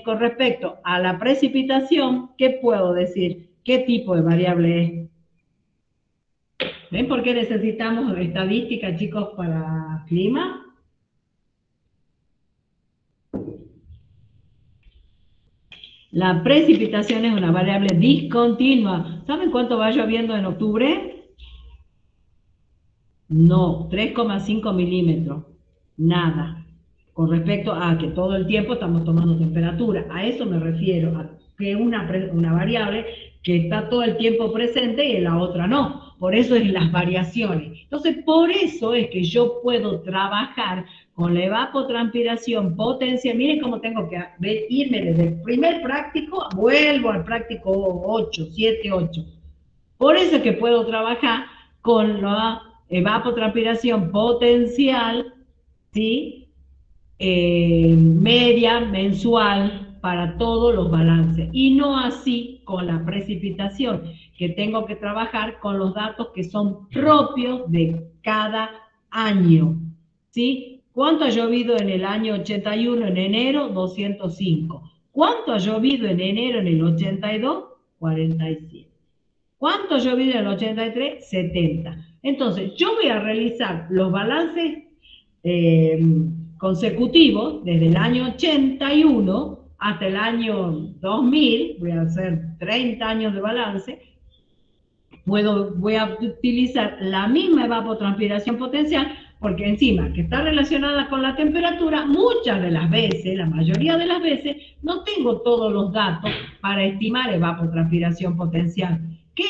con respecto a la precipitación, ¿qué puedo decir? ¿Qué tipo de variable es? ¿Ven por qué necesitamos estadística, chicos, para clima? La precipitación es una variable discontinua. ¿Saben cuánto va lloviendo en octubre? No, 3,5 milímetros. Nada. Con respecto a que todo el tiempo estamos tomando temperatura. A eso me refiero, a que una variable que está todo el tiempo presente y en la otra no. Por eso es las variaciones. Entonces, por eso es que yo puedo trabajar con la evapotranspiración potencial. Miren cómo tengo que irme desde el primer práctico, vuelvo al práctico 8, 7, 8. Por eso es que puedo trabajar con la evapotranspiración potencial, ¿sí? Media, mensual, para todos los balances. Y no así con la precipitación, que tengo que trabajar con los datos que son propios de cada año, ¿sí? ¿Cuánto ha llovido en el año 81 en enero? 205. ¿Cuánto ha llovido en enero en el 82? 47. ¿Cuánto ha llovido en el 83? 70. Entonces, yo voy a realizar los balances consecutivos desde el año 81 hasta el año 2000, voy a hacer 30 años de balance, voy a utilizar la misma evapotranspiración potencial, porque encima que está relacionada con la temperatura, muchas de las veces, la mayoría de las veces, no tengo todos los datos para estimar evapotranspiración potencial. ¿Qué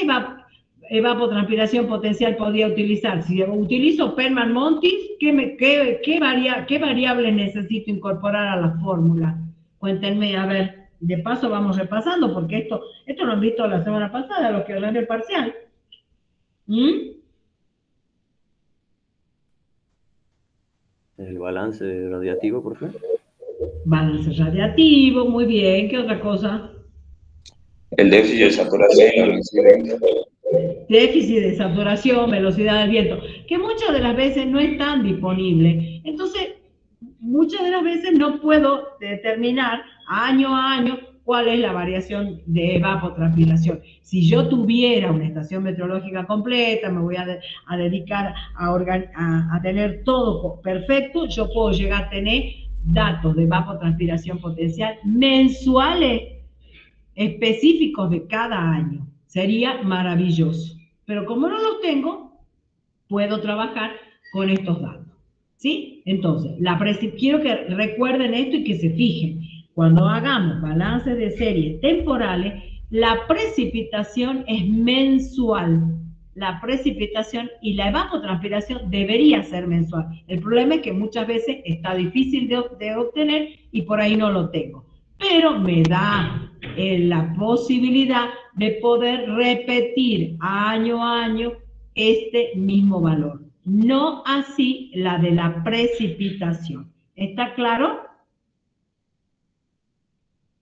evapotranspiración potencial podría utilizar? Si utilizo Perman-Montis, ¿qué variables necesito incorporar a la fórmula? Cuéntenme, a ver, de paso vamos repasando, porque esto lo han visto la semana pasada, los que hablan del parcial. El balance radiativo, por favor. Balance radiativo, muy bien. ¿Qué otra cosa? El déficit de saturación, déficit de saturación, velocidad del viento, que muchas de las veces no están disponibles. Entonces, muchas de las veces no puedo determinar año a año cuál es la variación de evapotranspiración. Si yo tuviera una estación meteorológica completa, me voy a dedicar a tener todo perfecto, yo puedo llegar a tener datos de evapotranspiración potencial mensuales específicos de cada año. Sería maravilloso. Pero como no los tengo, puedo trabajar con estos datos. ¿Sí? Entonces, quiero que recuerden esto y que se fijen. Cuando hagamos balances de series temporales, la precipitación es mensual. la precipitación y la evapotranspiración debería ser mensual. El problema es que muchas veces está difícil de obtener y por ahí no lo tengo. Pero me da la posibilidad de poder repetir año a año este mismo valor. No así la de la precipitación. ¿Está claro?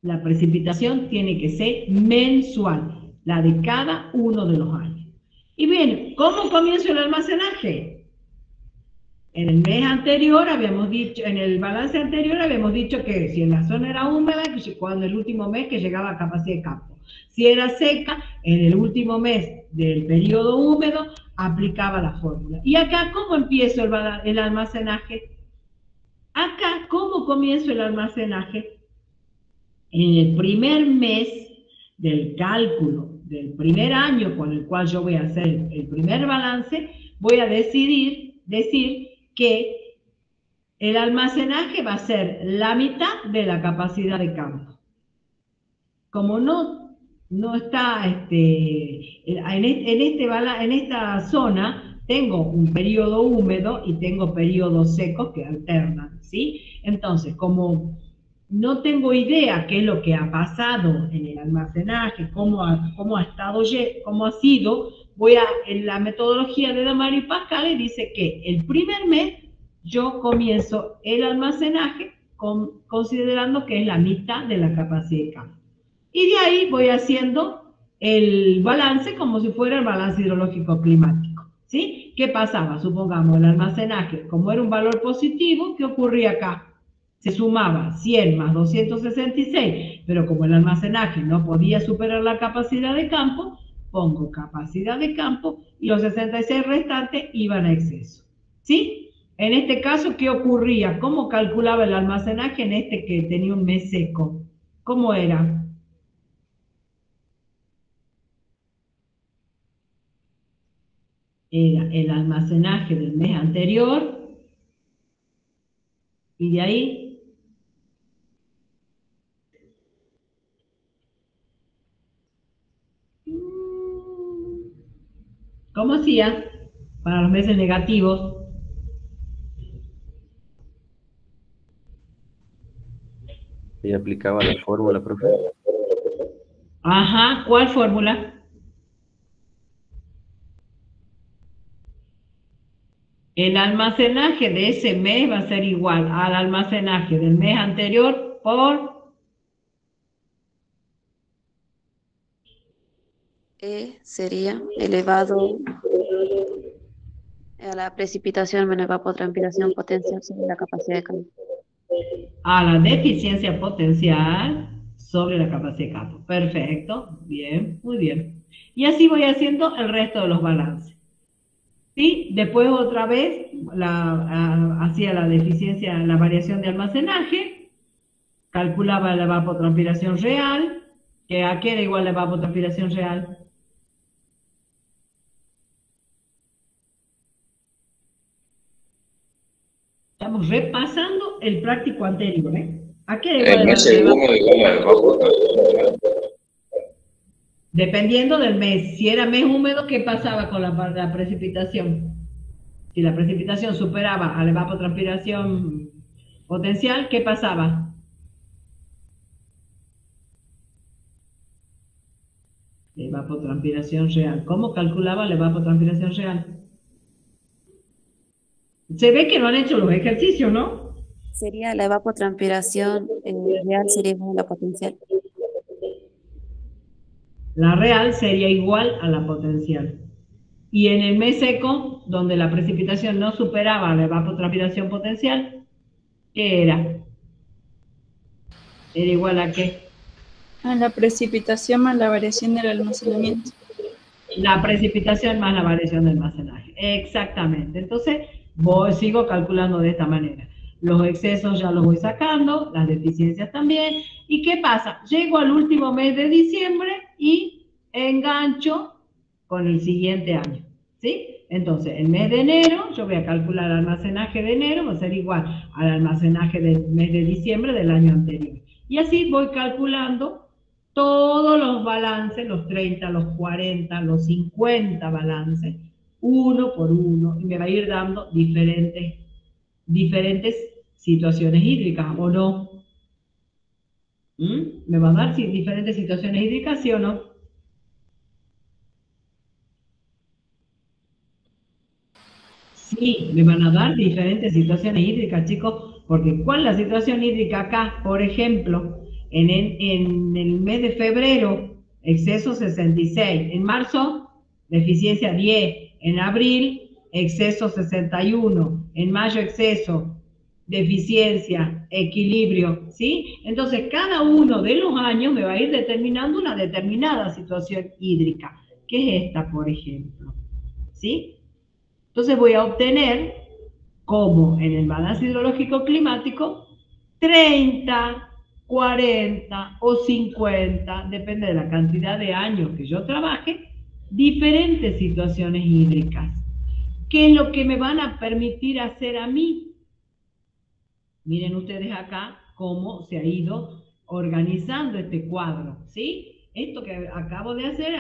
La precipitación tiene que ser mensual, la de cada uno de los años. Y bien, ¿cómo comienzo el almacenaje? En el mes anterior habíamos dicho, en el balance anterior habíamos dicho que si en la zona era húmeda, cuando el último mes que llegaba a capacidad de campo. Si era seca, en el último mes del periodo húmedo, aplicaba la fórmula. ¿Y acá cómo empiezo el almacenaje? Acá, ¿cómo comienzo el almacenaje? En el primer mes del cálculo del primer año con el cual yo voy a hacer el primer balance, voy a decir que el almacenaje va a ser la mitad de la capacidad de campo. Como no está en esta zona, tengo un periodo húmedo y tengo periodos secos que alternan, ¿sí? Entonces, como no tengo idea qué es lo que ha pasado en el almacenaje, cómo ha sido, en la metodología de Damari Pascal dice que el primer mes yo comienzo el almacenaje considerando que es la mitad de la capacidad de campo. Y de ahí voy haciendo el balance como si fuera el balance hidrológico climático, ¿sí? ¿Qué pasaba? Supongamos el almacenaje, como era un valor positivo, ¿qué ocurría acá? Se sumaba 100 más 266, pero como el almacenaje no podía superar la capacidad de campo, pongo capacidad de campo y los 66 restantes iban a exceso, ¿sí? En este caso, ¿qué ocurría? ¿Cómo calculaba el almacenaje en este que tenía un mes seco? ¿Cómo era? Era el almacenaje del mes anterior y de ahí ¿cómo hacía para los meses negativos? ¿Y aplicaba la fórmula, profe? Ajá, ¿cuál fórmula? El almacenaje de ese mes va a ser igual al almacenaje del mes anterior por... E sería elevado a la precipitación menos evapotranspiración potencial sobre la capacidad de campo. A la deficiencia potencial sobre la capacidad de campo. Perfecto, bien, muy bien. Y así voy haciendo el resto de los balances. ¿Sí? Después otra vez hacía la deficiencia, la variación de almacenaje, calculaba la evapotranspiración real, que ¿a qué era igual la evapotranspiración real? Estamos repasando el práctico anterior, ¿eh? ¿A qué era igual la Dependiendo del mes. Si era mes húmedo, ¿qué pasaba con la precipitación? Si la precipitación superaba a la evapotranspiración potencial, ¿qué pasaba? La evapotranspiración real. ¿Cómo calculaba la evapotranspiración real? Se ve que no han hecho los ejercicios, ¿no? Sería la evapotranspiración real, sería igual a la potencial. La real sería igual a la potencial. Y en el mes seco, donde la precipitación no superaba la evapotranspiración potencial, ¿qué era? ¿Era igual a qué? A la precipitación más la variación del almacenamiento. La precipitación más la variación del almacenaje. Exactamente. Entonces, sigo calculando de esta manera. Los excesos ya los voy sacando, las deficiencias también. ¿Y qué pasa? Llego al último mes de diciembre y engancho con el siguiente año, ¿sí? Entonces, el mes de enero, yo voy a calcular el almacenaje de enero, va a ser igual al almacenaje del mes de diciembre del año anterior. Y así voy calculando todos los balances, los 30, los 40, los 50 balances, uno por uno, y me va a ir dando diferentes situaciones hídricas, ¿o no? ¿Me va a dar diferentes situaciones hídricas, sí o no? Sí, me van a dar diferentes situaciones hídricas, chicos, porque ¿cuál es la situación hídrica acá? Por ejemplo, en el mes de febrero, exceso 66, en marzo, deficiencia 10, en abril, exceso 61, en mayo, exceso, deficiencia, equilibrio, ¿sí? Entonces, cada uno de los años me va a ir determinando una determinada situación hídrica, que es esta, por ejemplo, ¿sí? Entonces voy a obtener, como en el balance hidrológico climático, 30, 40 o 50, depende de la cantidad de años que yo trabaje, diferentes situaciones hídricas. ¿Qué es lo que me van a permitir hacer a mí? Miren ustedes acá cómo se ha ido organizando este cuadro, ¿sí? Esto que acabo de hacer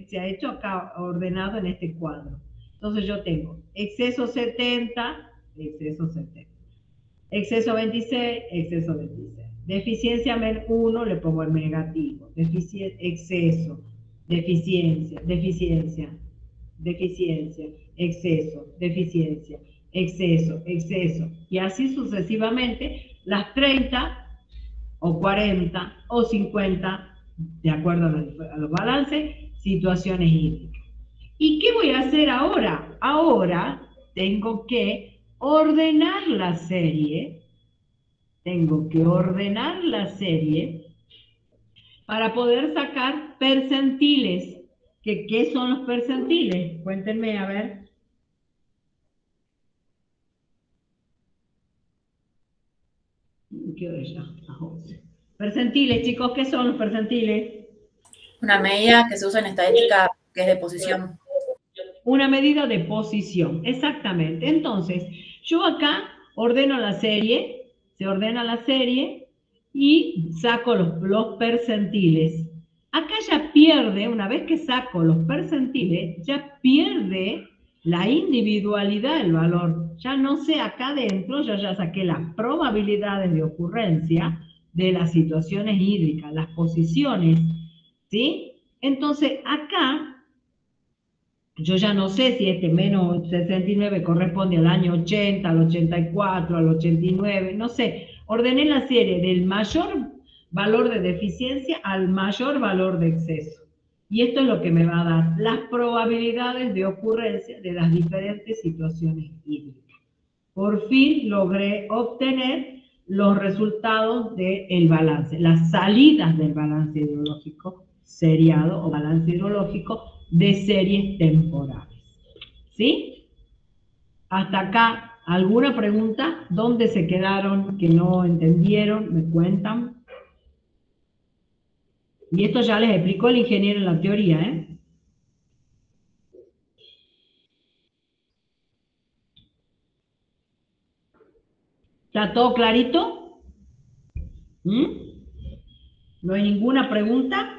se ha hecho acá ordenado en este cuadro. Entonces yo tengo exceso 70, exceso 70. Exceso 26, exceso 26. Deficiencia 1, le pongo el negativo. Exceso, deficiencia, deficiencia, deficiencia, exceso, deficiencia, exceso, exceso. Y así sucesivamente, las 30 o 40 o 50, de acuerdo a los balances, situaciones hídricas. ¿Y qué voy a hacer ahora? Ahora tengo que ordenar la serie. Tengo que ordenar la serie para poder sacar percentiles. ¿Qué son los percentiles? Cuéntenme, a ver. ¿Qué hora es ya? Las 11. Percentiles, chicos, ¿qué son los percentiles? Una medida que se usa en estadística que es de posición. Una medida de posición, exactamente. Entonces, yo acá ordeno la serie, se ordena la serie y saco los percentiles. Acá ya pierde, una vez que saco los percentiles, ya pierde la individualidad del valor. Ya no sé, acá adentro yo ya saqué las probabilidades de ocurrencia de las situaciones hídricas, las posiciones, ¿sí? Entonces, acá yo ya no sé si este menos 69 corresponde al año 80, al 84, al 89, no sé. Ordené la serie del mayor valor de deficiencia al mayor valor de exceso. Y esto es lo que me va a dar las probabilidades de ocurrencia de las diferentes situaciones hídricas. Por fin logré obtener los resultados del balance, las salidas del balance hidrológico seriado o balance hidrológico de series temporales. ¿Sí? Hasta acá, ¿alguna pregunta? ¿Dónde se quedaron que no entendieron? ¿Me cuentan? Y esto ya les explicó el ingeniero en la teoría, ¿eh? ¿Está todo clarito? ¿No hay ninguna pregunta?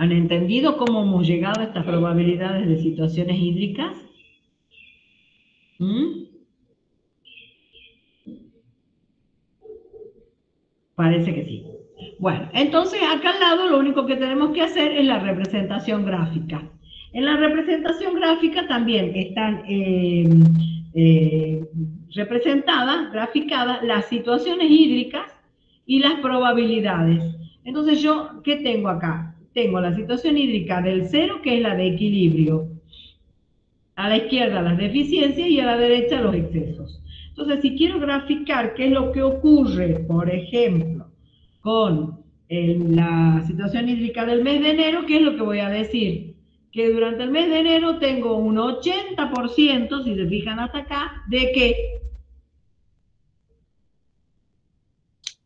¿Han entendido cómo hemos llegado a estas probabilidades de situaciones hídricas? Parece que sí. Bueno, entonces acá al lado lo único que tenemos que hacer es la representación gráfica. En la representación gráfica también están representadas, graficadas, las situaciones hídricas y las probabilidades. Entonces yo, ¿qué tengo acá? Tengo la situación hídrica del 0, que es la de equilibrio. A la izquierda las deficiencias y a la derecha los excesos. Entonces, si quiero graficar qué es lo que ocurre, por ejemplo, con la situación hídrica del mes de enero, ¿qué es lo que voy a decir? Que durante el mes de enero tengo un 80%, si se fijan hasta acá, ¿de qué?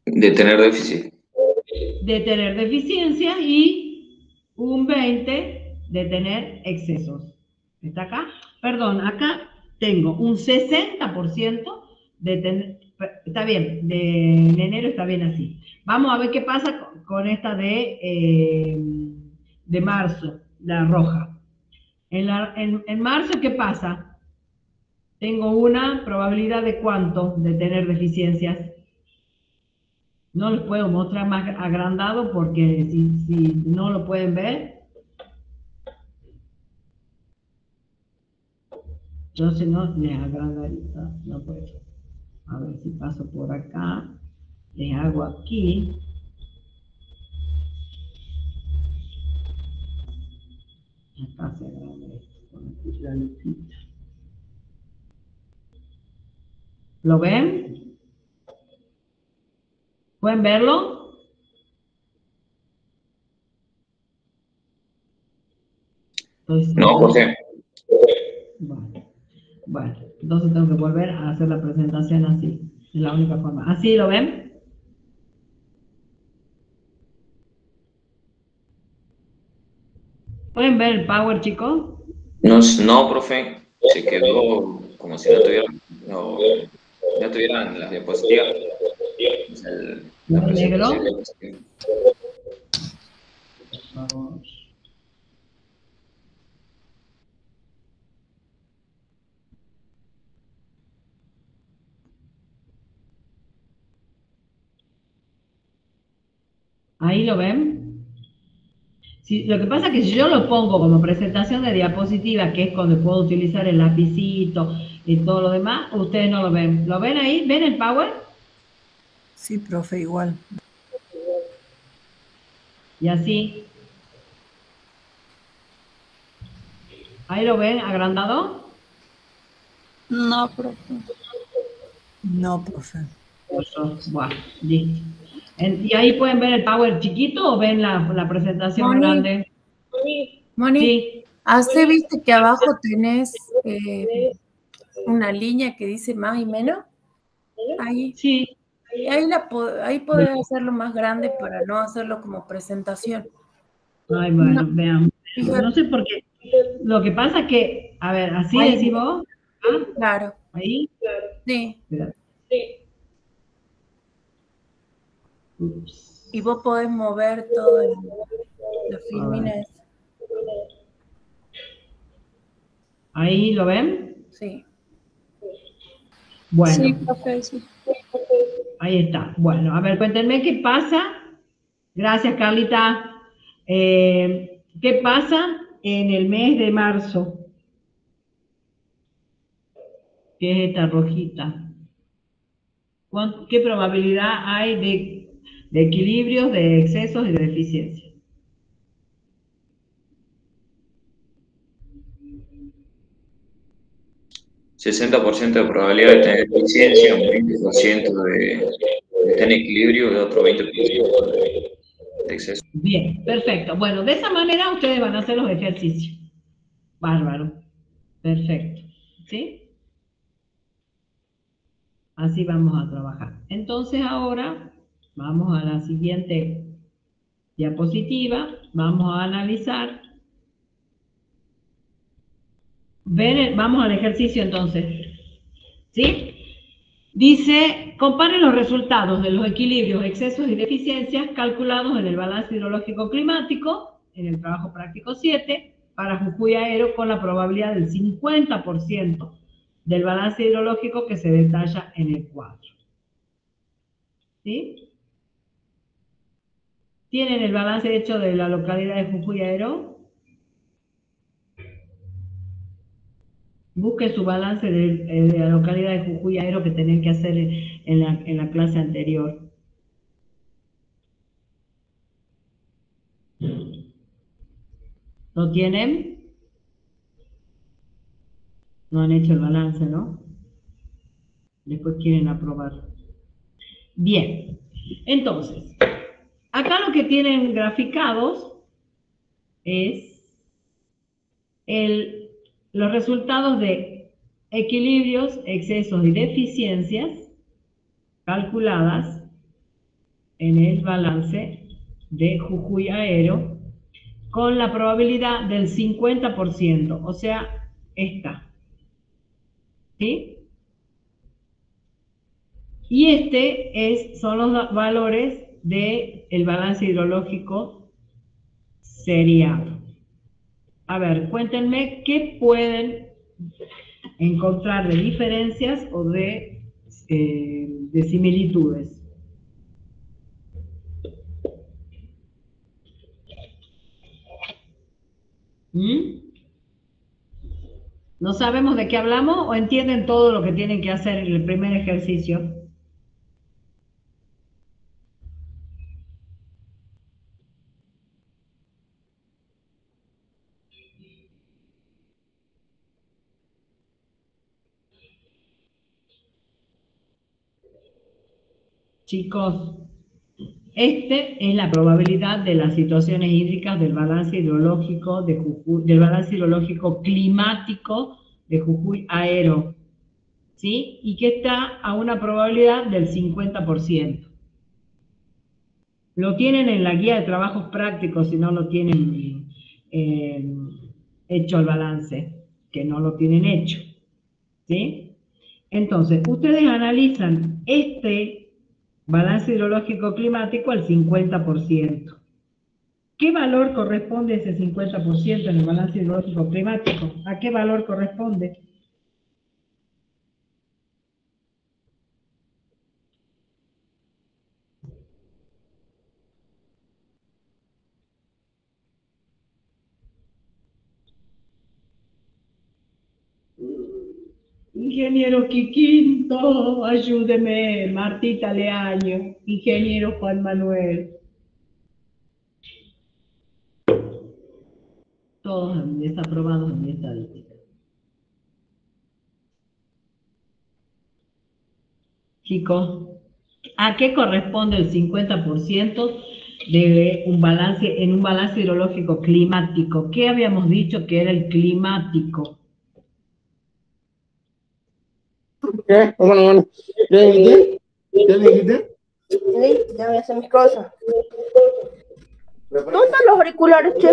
De tener déficit. De tener deficiencias y un 20% de tener excesos. ¿Está acá? Perdón, acá tengo un 60% de tener, Está bien, en enero está bien así. Vamos a ver qué pasa con esta de marzo, la roja. En marzo, ¿qué pasa? Tengo una probabilidad de ¿cuánto? De tener deficiencias. No les puedo mostrar más agrandado porque si no lo pueden ver, entonces no les agrandaría, no puedo. A ver si paso por acá, les hago aquí. Acá se agranda esto, con la lupita. ¿Lo ven? ¿Pueden verlo? No, Jorge. Bueno, entonces tengo que volver a hacer la presentación así. Es la única forma. ¿Así lo ven? ¿Pueden ver el power, chicos? No, profe. Se quedó como si no tuvieran las diapositivas. O sea, la presentación. Por favor. ¿Ahí lo ven? Sí, lo que pasa es que si yo lo pongo como presentación de diapositiva, que es cuando puedo utilizar el lapicito y todo lo demás, ustedes no lo ven. ¿Lo ven ahí? ¿Ven el power? Sí, profe, igual. Y así. ¿Ahí lo ven agrandado? No, profe. No, profe. Bueno, listo. ¿Y ahí pueden ver el power chiquito o ven la presentación Moni, grande? Moni, Sí. ¿has visto que abajo tenés una línea que dice más y menos? Ahí. Sí. Ahí podés hacerlo más grande para no hacerlo como presentación. Ay, bueno, vean. Fíjate. No sé por qué. Lo que pasa es que, a ver, así Ahí. decimos. ¿Ah? Claro. ¿Ahí? Sí. Espérate. Ups. Y vos podés mover todo la filmina esa. ¿Ahí lo ven? Sí. Bueno. Sí, profe, sí. Ahí está. Bueno, a ver, cuéntenme qué pasa. Gracias, Carlita. ¿Qué pasa en el mes de marzo? Que es esta rojita. ¿Qué probabilidad hay de equilibrios, de excesos y de deficiencias? %, de probabilidad de tener eficiencia, un 20% de tener equilibrio y otro 20% de exceso. Bien, perfecto. Bueno, de esa manera ustedes van a hacer los ejercicios. Bárbaro. Perfecto. ¿Sí? Así vamos a trabajar. Entonces ahora vamos a la siguiente diapositiva. Vamos a analizar. Vamos al ejercicio entonces. ¿Sí? Dice, compare los resultados de los equilibrios, excesos y deficiencias calculados en el balance hidrológico climático, en el trabajo práctico 7, para Jujuy Aero con la probabilidad del 50% del balance hidrológico que se detalla en el cuadro. ¿Sí? ¿Tienen el balance hecho de la localidad de Jujuy Aero? Busque su balance de la localidad de Jujuy Aero que tenían que hacer en la clase anterior. ¿Lo tienen? No han hecho el balance, ¿no? Después quieren aprobar. Bien, entonces, acá lo que tienen graficados es los resultados de equilibrios, excesos y deficiencias calculadas en el balance de Jujuy Aero con la probabilidad del 50%, o sea, esta. ¿Sí? Y son los valores del balance hidrológico seriado. A ver, cuéntenme qué pueden encontrar de diferencias o de similitudes. ¿No sabemos de qué hablamos o entienden todo lo que tienen que hacer en el primer ejercicio? Chicos, es la probabilidad de las situaciones hídricas del balance hidrológico de Jujuy, del balance hidrológico climático de Jujuy Aero, ¿sí? Y que está a una probabilidad del 50%. Lo tienen en la guía de trabajos prácticos si no lo tienen hecho el balance, que no lo tienen hecho, ¿sí? Entonces, ustedes analizan balance hidrológico climático al 50%. ¿Qué valor corresponde a ese 50% en el balance hidrológico climático? ¿A qué valor corresponde? Ingeniero Quiquinto, ayúdeme. Martita Leaño, ingeniero Juan Manuel. Todos desaprobados en mi estadística. Chicos, ¿a qué corresponde el 50% de un balance hidrológico climático? ¿Qué habíamos dicho que era el climático? ¿Qué? Bueno. ¿Qué dijiste? ¿Qué dijiste? Listo, ya voy a hacer mis cosas. ¿Dónde están los auriculares, che?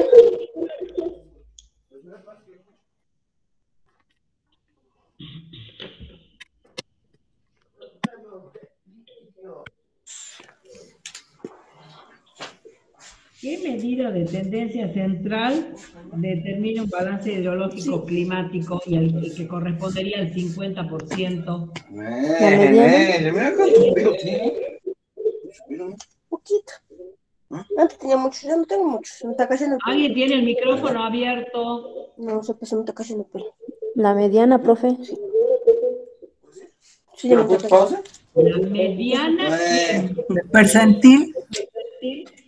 ¿Qué medida de tendencia central determina un balance hidrológico climático y el que correspondería al 50%? Poquito. Antes tenía mucho, yo no tengo mucho. Se me está cayendo el pelo. ¿Alguien tiene el micrófono abierto? No, se me está cayendo el pelo. La mediana, profe. Sí, ¿Pero por pausa? La mediana. Percentil.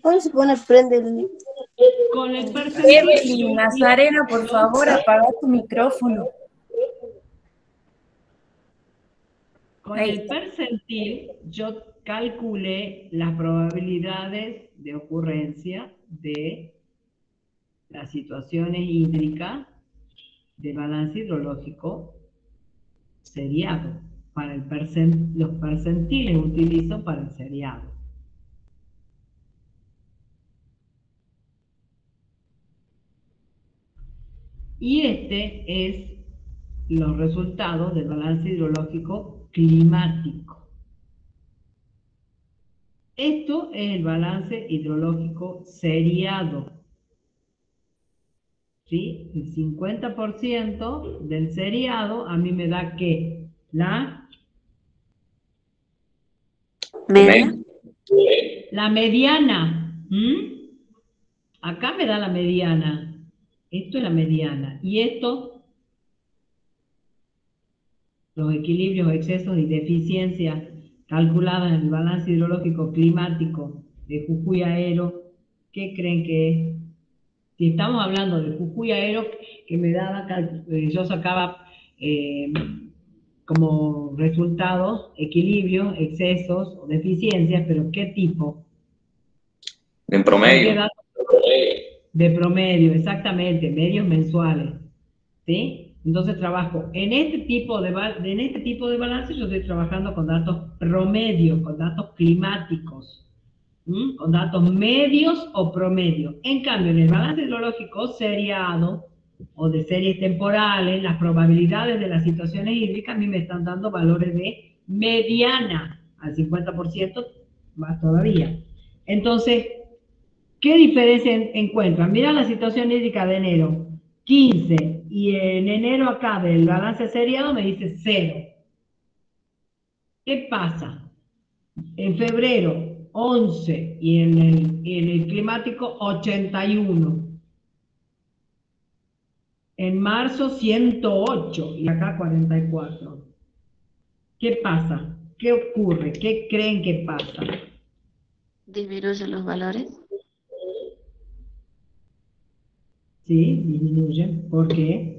¿Dónde se pone prende el...? Con el percentil. Evelyn Nazarena, por favor, apaga tu micrófono. Con el percentil yo calculé las probabilidades de ocurrencia de las situaciones hídricas de balance hidrológico seriado. Para los percentiles utilizo para el seriado. Y es los resultados del balance hidrológico climático. Esto es el balance hidrológico seriado. ¿Sí? El 50% del seriado a mí me da que la mediana. Acá me da la mediana. Esto es la mediana. Y esto, los equilibrios, excesos y deficiencias calculadas en el balance hidrológico climático de Jujuy Aero, ¿qué creen que es? Si estamos hablando de Jujuy Aero, que me daba, yo sacaba como resultados equilibrios, excesos o deficiencias, pero ¿qué tipo? En promedio. De promedio, exactamente, medios mensuales, ¿sí? Entonces trabajo en este tipo de balance, yo estoy trabajando con datos promedio, con datos climáticos, con datos medios o promedio. En cambio, en el balance hidrológico seriado o de series temporales, las probabilidades de las situaciones hídricas a mí me están dando valores de mediana. al 50% más todavía. Entonces, ¿qué diferencia encuentran? Mira la situación hídrica de enero, 15, y en enero acá del balance seriado me dice 0. ¿Qué pasa? En febrero, 11, y en el climático, 81. En marzo, 108, y acá 44. ¿Qué pasa? ¿Qué ocurre? ¿Qué creen que pasa? ¿Disminuyen los valores? Sí, disminuyen. ¿Por qué?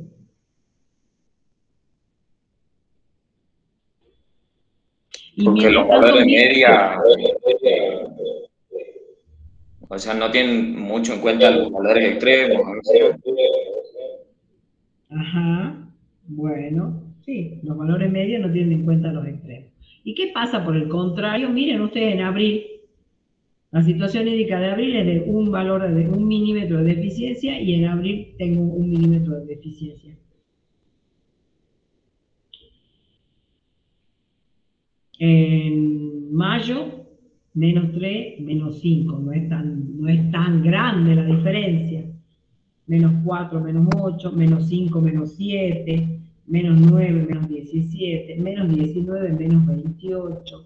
Y Porque los mientras tanto, valores media, o sea, no tienen mucho en cuenta los valores extremos. Ajá, bueno, sí, los valores medios no tienen en cuenta los extremos. ¿Y qué pasa por el contrario? Miren ustedes en abril, la situación hídrica de abril es de un valor de 1 milímetro de deficiencia y en abril tengo 1 milímetro de deficiencia. En mayo, -3, -5, no es tan grande la diferencia. -4, -8, -5, -7, -9, -17, -19, -28,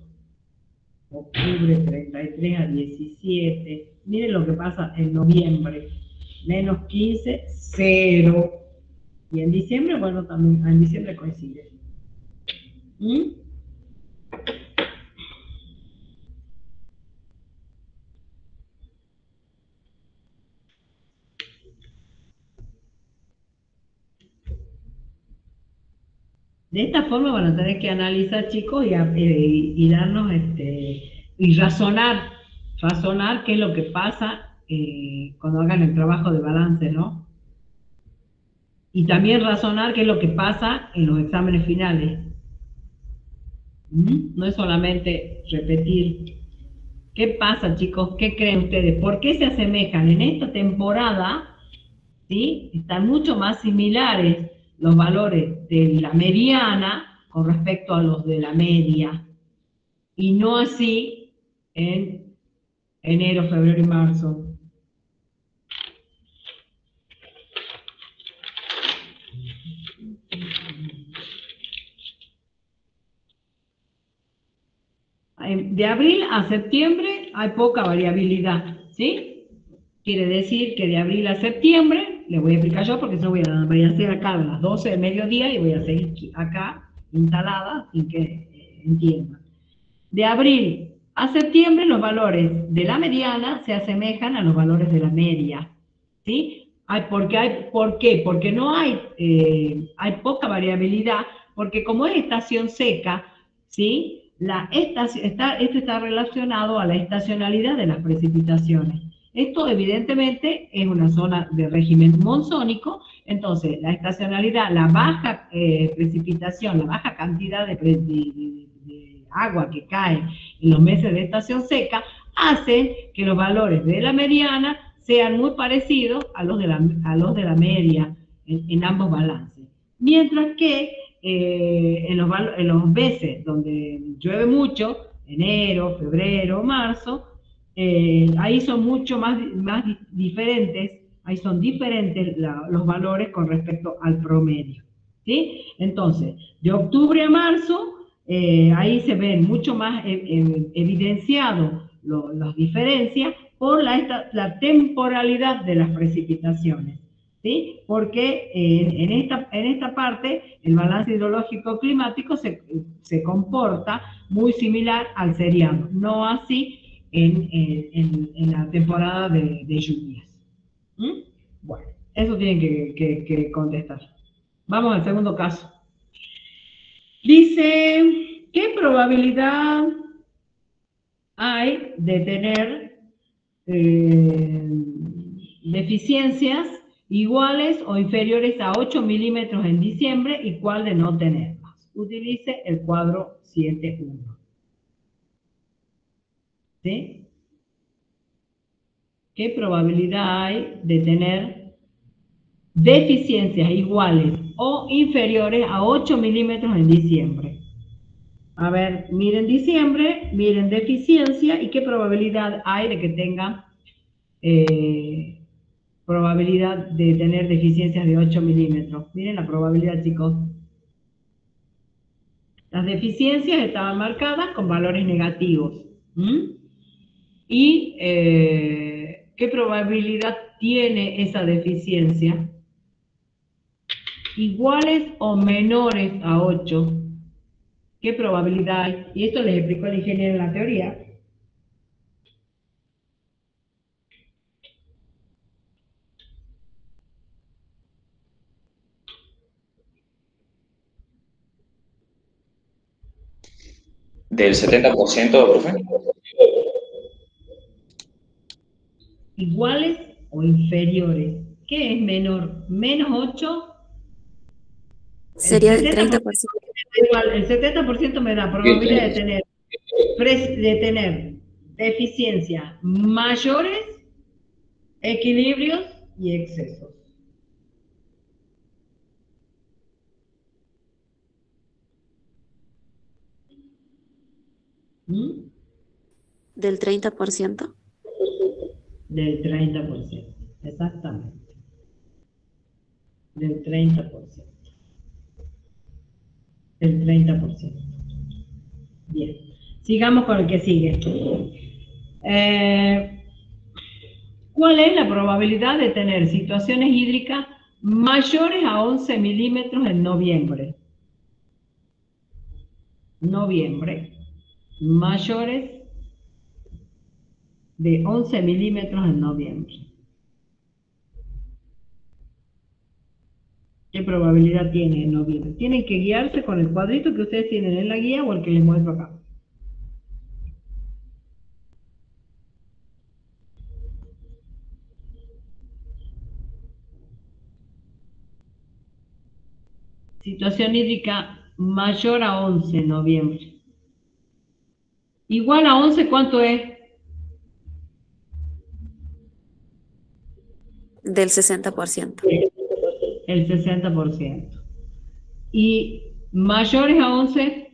octubre 33 a 17, miren lo que pasa en noviembre, -15, 0, y en diciembre, bueno, también en diciembre coincide. De esta forma van a tener que analizar, chicos, y darnos y razonar qué es lo que pasa cuando hagan el trabajo de balance, ¿no? Y también razonar qué es lo que pasa en los exámenes finales. No es solamente repetir. ¿Qué pasa, chicos? ¿Qué creen ustedes? ¿Por qué se asemejan? En esta temporada, ¿sí? Están mucho más similares los valores de la mediana con respecto a los de la media, y no así en enero, febrero y marzo. De abril a septiembre hay poca variabilidad, ¿sí? Quiere decir que de abril a septiembre, les voy a explicar yo porque eso voy a hacer acá a las 12 del mediodía y voy a seguir acá instalada sin que entiendan. De abril a septiembre los valores de la mediana se asemejan a los valores de la media, ¿sí? ¿Por qué? Porque no hay poca variabilidad, porque como es estación seca, ¿sí? Esto está relacionado a la estacionalidad de las precipitaciones. Esto evidentemente es una zona de régimen monzónico, entonces la estacionalidad, la baja precipitación, la baja cantidad de agua que cae en los meses de estación seca, hace que los valores de la mediana sean muy parecidos a los de la media en ambos balances. Mientras que en los meses donde llueve mucho, enero, febrero, marzo, ahí son mucho más diferentes, ahí son diferentes los valores con respecto al promedio, ¿sí? Entonces, de octubre a marzo, ahí se ven mucho más evidenciados las diferencias por la temporalidad de las precipitaciones, ¿sí? Porque en esta parte el balance hidrológico climático se comporta muy similar al seriado, no así en la temporada de lluvias. Bueno, eso tienen que contestar. Vamos al segundo caso. Dice, ¿qué probabilidad hay de tener deficiencias iguales o inferiores a 8 milímetros en diciembre y cuál de no tenerlas? Utilice el cuadro 7.1. ¿Sí? ¿Qué probabilidad hay de tener deficiencias iguales o inferiores a 8 milímetros en diciembre? A ver, miren diciembre, miren deficiencia y qué probabilidad hay de que tenga probabilidad de tener deficiencias de 8 milímetros. Miren la probabilidad, chicos. Las deficiencias estaban marcadas con valores negativos. ¿Y qué probabilidad tiene esa deficiencia? Iguales o menores a 8. ¿Qué probabilidad hay? Y esto les explicó el ingeniero en la teoría. Del 70%, profe. Iguales o inferiores. ¿Qué es menor? Menos 8. Sería del 30%. El 70% me da probabilidad de tener deficiencias mayores, equilibrios y excesos. Del 30%. Del 30%, exactamente. Del 30%. Del 30%. Bien. Sigamos con el que sigue. ¿Cuál es la probabilidad de tener situaciones hídricas mayores a 11 milímetros en noviembre? Mayores de 11 milímetros en noviembre. ¿Qué probabilidad tiene en noviembre? Tienen que guiarse con el cuadrito que ustedes tienen en la guía o el que les muestro acá. Situación hídrica mayor a 11 en noviembre. Igual a 11, ¿cuánto es? Del 60%. El 60%. ¿Y mayores a 11?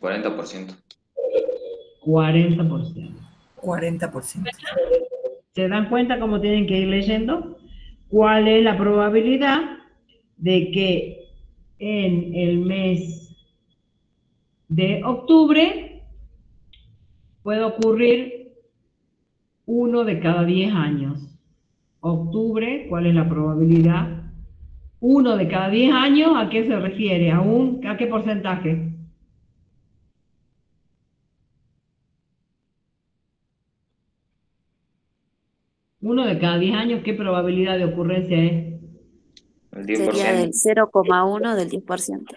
40%. 40%. 40%. ¿Se dan cuenta cómo tienen que ir leyendo? ¿Cuál es la probabilidad de que en el mes de octubre pueda ocurrir 1 de cada 10 años? Octubre, ¿cuál es la probabilidad? 1 de cada 10 años, ¿a qué se refiere? ¿A qué porcentaje? Uno de cada 10 años, ¿qué probabilidad de ocurrencia es? El 10%. Sería del 0,1 del 10%.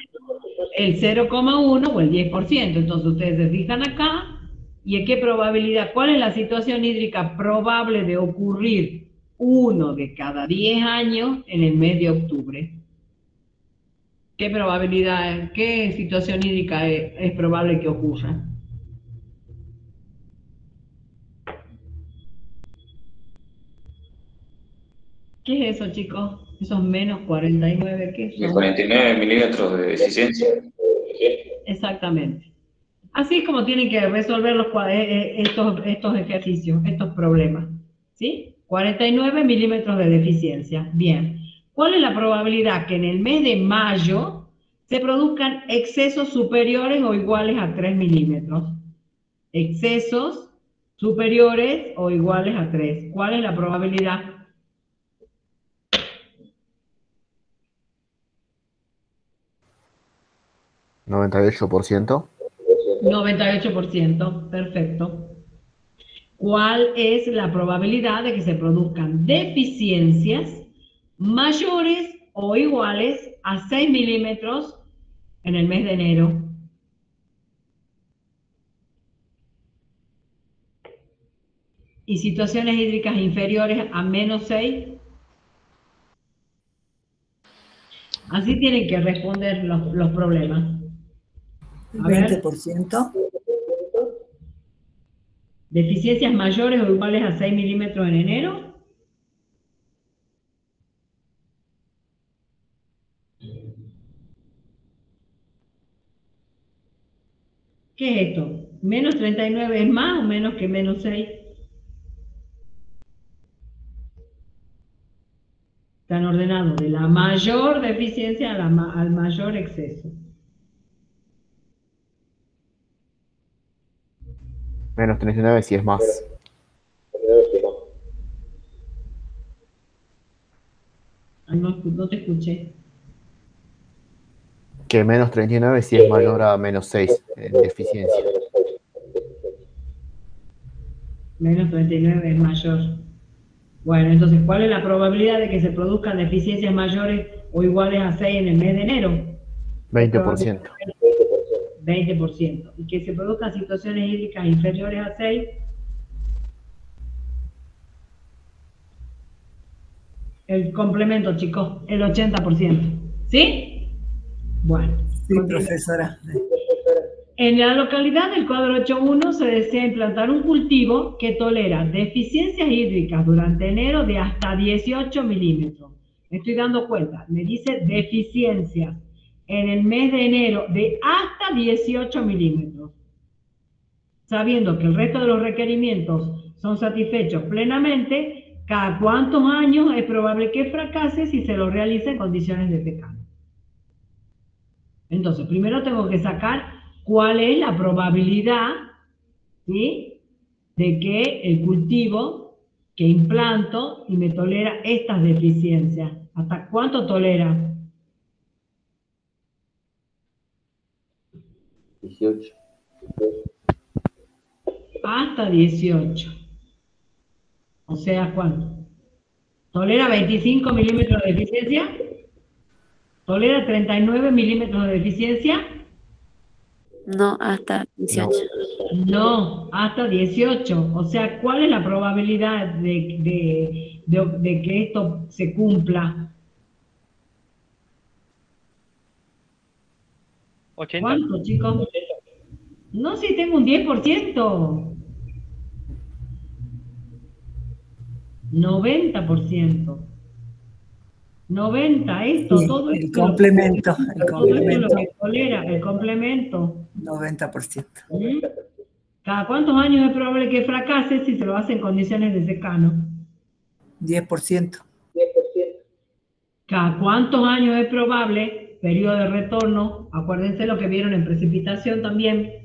El 0,1 o el 10%. Entonces ustedes se fijan acá y en qué probabilidad, ¿cuál es la situación hídrica probable de ocurrir 1 de cada 10 años en el mes de octubre? ¿Qué probabilidad, qué situación hídrica es probable que ocurra? ¿Qué es eso, chicos? Esos menos 49, ¿qué De son? 49 milímetros de deficiencia. Exactamente. Así es como tienen que resolver estos ejercicios, estos problemas. ¿Sí? 49 milímetros de deficiencia. Bien. ¿Cuál es la probabilidad que en el mes de mayo se produzcan excesos superiores o iguales a 3 milímetros? Excesos superiores o iguales a 3. ¿Cuál es la probabilidad? ¿98%? 98%, perfecto. ¿Cuál es la probabilidad de que se produzcan deficiencias mayores o iguales a 6 milímetros en el mes de enero? ¿Y situaciones hídricas inferiores a menos 6? Así tienen que responder los problemas. A ver. 20%. ¿Deficiencias mayores o iguales a 6 milímetros en enero? ¿Qué es esto? ¿Menos 39 es más o menos que menos 6? Están ordenados de la mayor deficiencia al mayor exceso. Menos 39 si es más. No te escuché. Que menos 39 si es mayor a menos 6 en deficiencia. Menos 39 es mayor. Bueno, entonces, ¿cuál es la probabilidad de que se produzcan deficiencias mayores o iguales a 6 en el mes de enero? 20%. 20%. Y que se produzcan situaciones hídricas inferiores a 6. El complemento, chicos, el 80%. ¿Sí? Bueno. Sí, profesora. En la localidad del cuadro 8.1 se desea implantar un cultivo que tolera deficiencias hídricas durante enero de hasta 18 milímetros. Me estoy dando cuenta, me dice deficiencias en el mes de enero de hasta 18 milímetros. Sabiendo que el resto de los requerimientos son satisfechos plenamente, ¿cada cuántos años es probable que fracase si se lo realiza en condiciones de secano? Entonces, primero tengo que sacar cuál es la probabilidad, ¿sí?, de que el cultivo que implanto y me tolera estas deficiencias. ¿Hasta cuánto tolera? 18. Hasta 18. O sea, ¿cuánto? ¿Tolera 25 milímetros de deficiencia? ¿Tolera 39 milímetros de deficiencia? No, hasta 18. No, hasta 18. O sea, ¿cuál es la probabilidad de que esto se cumpla? 80. ¿Cuánto, chicos? No, si tengo un 10%. 90%. 90, esto, Sí, todo el esto. complemento, Todo esto es lo que tolera, el complemento. 90%. ¿Cada cuántos años es probable que fracase si se lo hace en condiciones de secano? 10%. ¿Cada cuántos años es probable? Periodo de retorno. Acuérdense lo que vieron en precipitación también.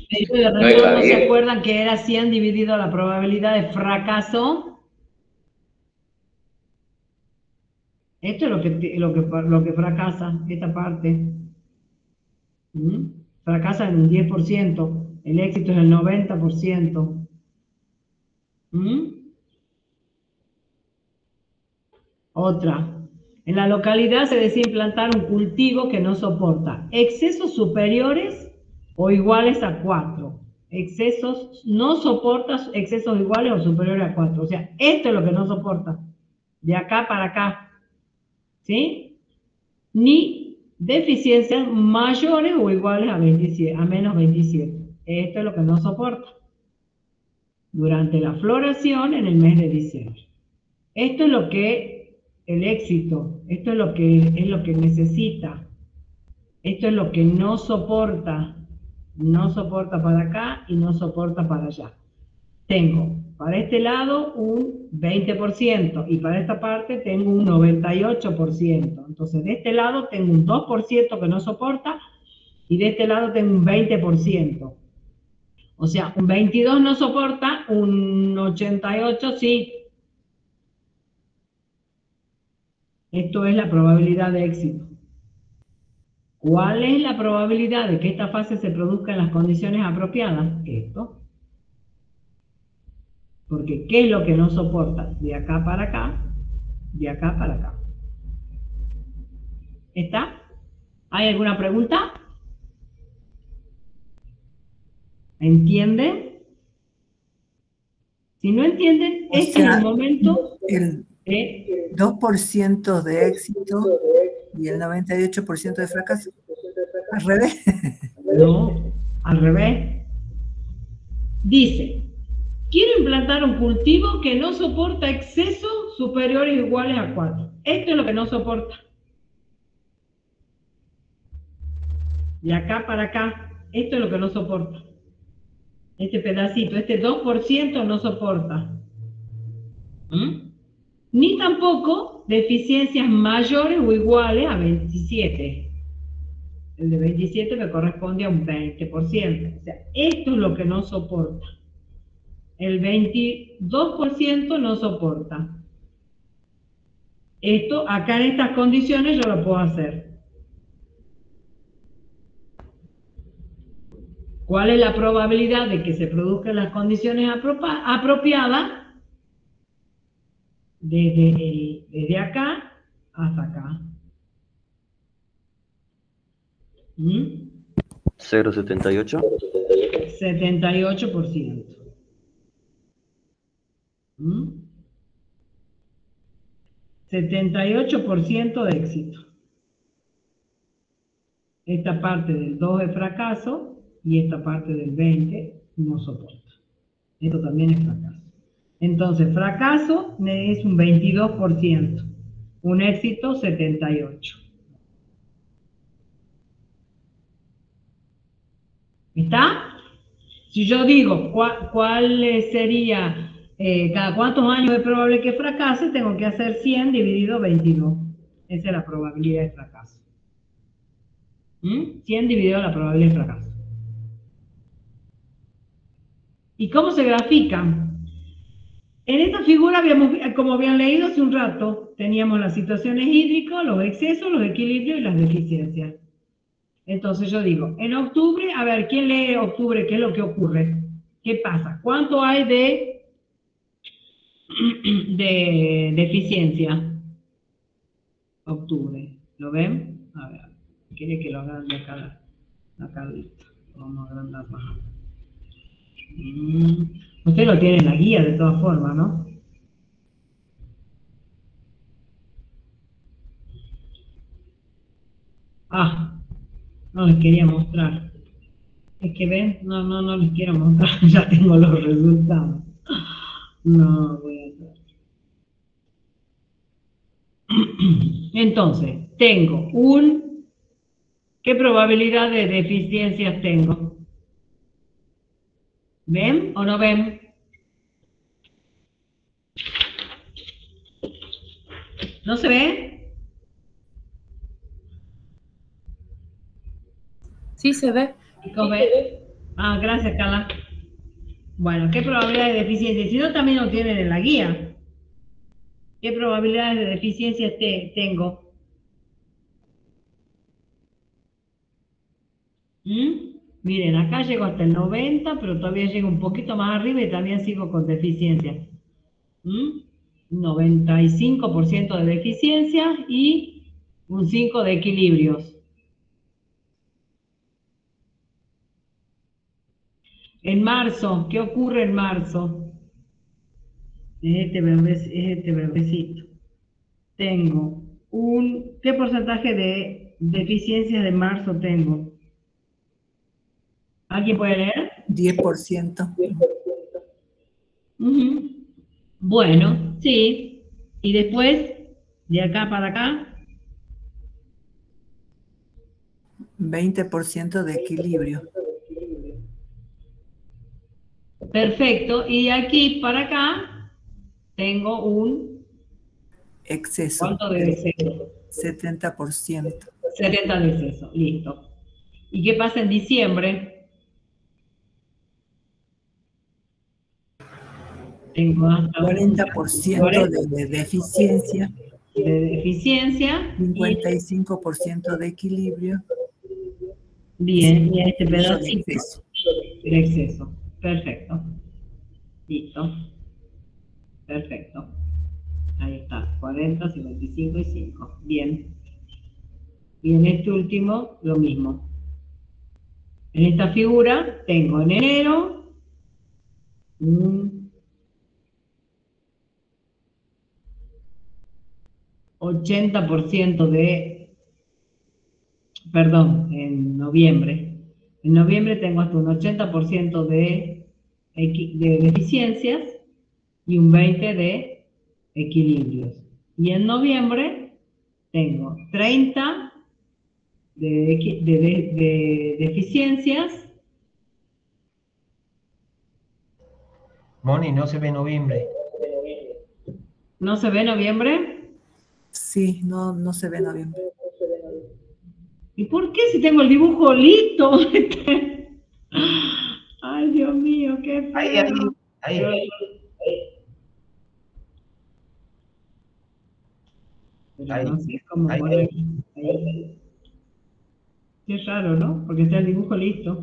Periodo de retorno, ¿se acuerdan que era 100 dividido la probabilidad de fracaso? Esto es lo que fracasa, esta parte. Fracasa en un 10%. El éxito es el 90%. Otra. En la localidad se desea implantar un cultivo que no soporta excesos superiores o iguales a 4. Excesos, no soporta excesos iguales o superiores a 4. O sea, esto es lo que no soporta. De acá para acá. ¿Sí? Ni deficiencias mayores o iguales a 27, a menos 27. Esto es lo que no soporta. Durante la floración en el mes de diciembre. Esto es lo que el éxito, esto es lo que necesita. Esto es lo que no soporta. No soporta para acá y no soporta para allá. Tengo para este lado un 20% y para esta parte tengo un 98%. Entonces de este lado tengo un 2% que no soporta y de este lado tengo un 20%. O sea, un 22 no soporta, un 88 sí. Esto es la probabilidad de éxito. ¿Cuál es la probabilidad de que esta fase se produzca en las condiciones apropiadas? Esto. Porque ¿qué es lo que no soporta? De acá para acá, de acá para acá. ¿Está? ¿Hay alguna pregunta? ¿Entienden? Si no entienden, este es el momento. El 2% de éxito y el 98% de fracaso. ¿Al revés? No, al revés. Dice, quiero implantar un cultivo que no soporta excesos superiores o iguales a 4. Esto es lo que no soporta. De acá para acá, esto es lo que no soporta. Este pedacito, este 2% no soporta. Ni tampoco deficiencias mayores o iguales a 27. El de 27 me corresponde a un 20%. O sea, esto es lo que no soporta. El 22% no soporta. Esto, acá en estas condiciones yo lo puedo hacer. ¿Cuál es la probabilidad de que se produzcan las condiciones apropiadas? Desde acá hasta acá. 0,78. 78%. 78% de éxito. Esta parte del 2 es fracaso y esta parte del 20 no soporta. Esto también es fracaso. Entonces, fracaso es un 22%, un éxito 78%. ¿Está? Si yo digo cuál sería, cada cuántos años es probable que fracase, tengo que hacer 100 dividido 22. Esa es la probabilidad de fracaso. 100 dividido la probabilidad de fracaso. ¿Y cómo se grafican? En esta figura, como habían leído hace un rato, teníamos las situaciones hídricas, los excesos, los equilibrios y las deficiencias. Entonces yo digo, en octubre, a ver, ¿quién lee octubre? ¿Qué es lo que ocurre? ¿Qué pasa? ¿Cuánto hay de deficiencia? Octubre. ¿Lo ven? A ver, quiere que lo hagan de acá. Listo. Vamos a agrandar más. Usted lo tiene en la guía de todas formas, ¿no? No les quería mostrar. Es que ven, no les quiero mostrar. Ya tengo los resultados. No voy a hacer. Entonces, tengo ¿qué probabilidad de deficiencias tengo? ¿Ven o no ven? ¿No se ve? Sí, se ve. ¿Cómo ve? Gracias, Carla. Bueno, ¿qué probabilidades de deficiencia? Si no, también lo tienen en la guía. ¿Qué probabilidades de deficiencia tengo? Miren, acá llego hasta el 90, pero todavía llego un poquito más arriba y también sigo con deficiencia. 95% de deficiencia y un 5% de equilibrios. En marzo, ¿qué ocurre en marzo? Es este bebecito. Tengo ¿qué porcentaje de deficiencias de marzo tengo? ¿Alguien puede leer? 10%. Bueno, sí. Y después, de acá para acá. 20% de equilibrio. Perfecto. Y de aquí para acá tengo un exceso. ¿Cuánto de exceso? 70%. 70 de exceso, listo. ¿Y qué pasa en diciembre? Tengo hasta 40% de deficiencia. De deficiencia. 55% de equilibrio. Bien, y este pedacito de exceso. El exceso. Perfecto. Listo. Perfecto. Ahí está. 40, 55 y 5. Bien. Y en este último, lo mismo. En esta figura tengo en enero un 80% en noviembre. En noviembre tengo hasta un 80% de deficiencias y un 20% de equilibrios. Y en noviembre tengo 30 de deficiencias. Moni, no se ve noviembre. ¿No se ve noviembre? Sí, no se ve noviembre. ¿Y por qué si tengo el dibujo listo? Ay, Dios mío, qué feo. Ahí. Pero no sé cómo poner ahí. Qué raro, ¿no? Porque está el dibujo listo.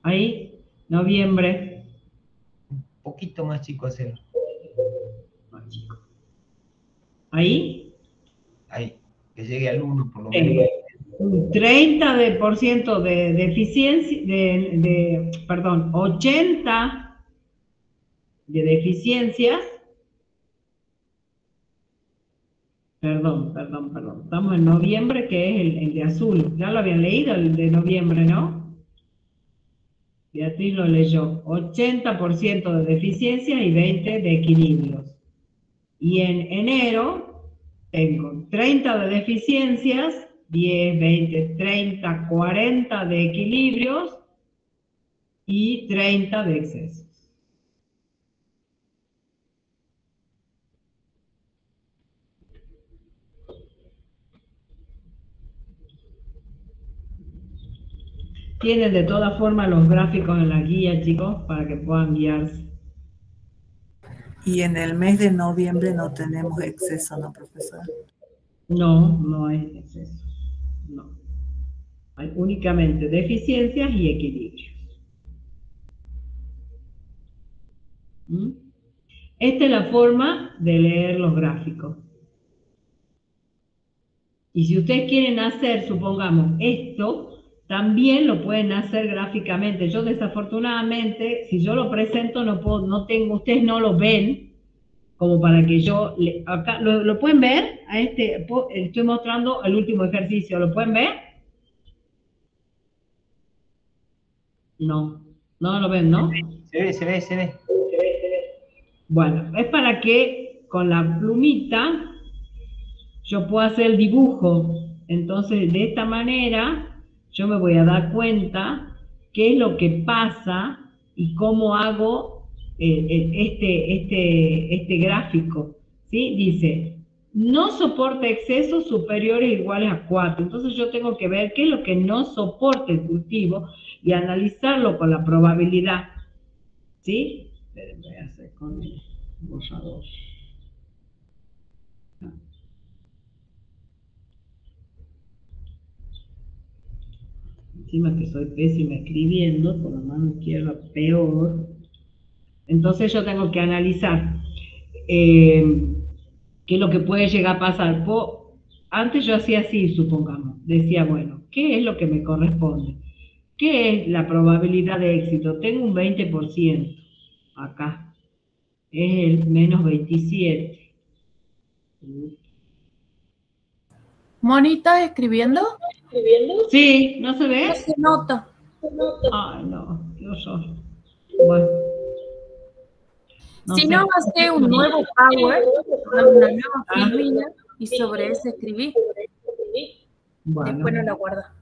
Ahí, noviembre. Un poquito más chico hacerlo. Más chico. Ahí. Ahí, que llegue al 1 por lo menos. Un 30% de deficiencia, perdón, 80 de deficiencias. Perdón. Estamos en noviembre, que es el de azul. Ya lo habían leído, el de noviembre, ¿no? Beatriz lo leyó. 80% de deficiencias y 20 de equilibrios. Y en enero tengo 30 de deficiencias, 10, 20, 30, 40 de equilibrios y 30 de excesos. Tienen de todas formas los gráficos en la guía, chicos, para que puedan guiarse. Y en el mes de noviembre no tenemos exceso, ¿no, profesora? No hay exceso. No. Hay únicamente deficiencias y equilibrios. ¿Mm? Esta es la forma de leer los gráficos. Y si ustedes quieren hacer, supongamos, esto, también lo pueden hacer gráficamente. Yo desafortunadamente, si yo lo presento, no tengo, ustedes no lo ven, como para que yo, acá, ¿lo pueden ver? Estoy mostrando el último ejercicio, ¿lo pueden ver? No lo ven, ¿no? Se ve. Bueno, es para que con la plumita yo pueda hacer el dibujo. Entonces, de esta manera, yo me voy a dar cuenta qué es lo que pasa y cómo hago este gráfico. ¿Sí? Dice, no soporta excesos superiores o iguales a 4. Entonces, yo tengo que ver qué es lo que no soporta el cultivo y analizarlo con la probabilidad. ¿Sí? Voy a hacer con el borrador. Encima que soy pésima escribiendo, con la mano izquierda peor. Entonces yo tengo que analizar qué es lo que puede llegar a pasar. Antes yo hacía así, supongamos. Decía, bueno, ¿qué es lo que me corresponde? ¿Qué es la probabilidad de éxito? Tengo un 20% acá. Es el menos 27. Moni, ¿estás escribiendo? Sí, ¿no se ve? No se nota. Ay, no, qué horror. Bueno. Si no, hace un nuevo Power, una nueva filmina y sobre ese escribí. Bueno. Después no la guarda.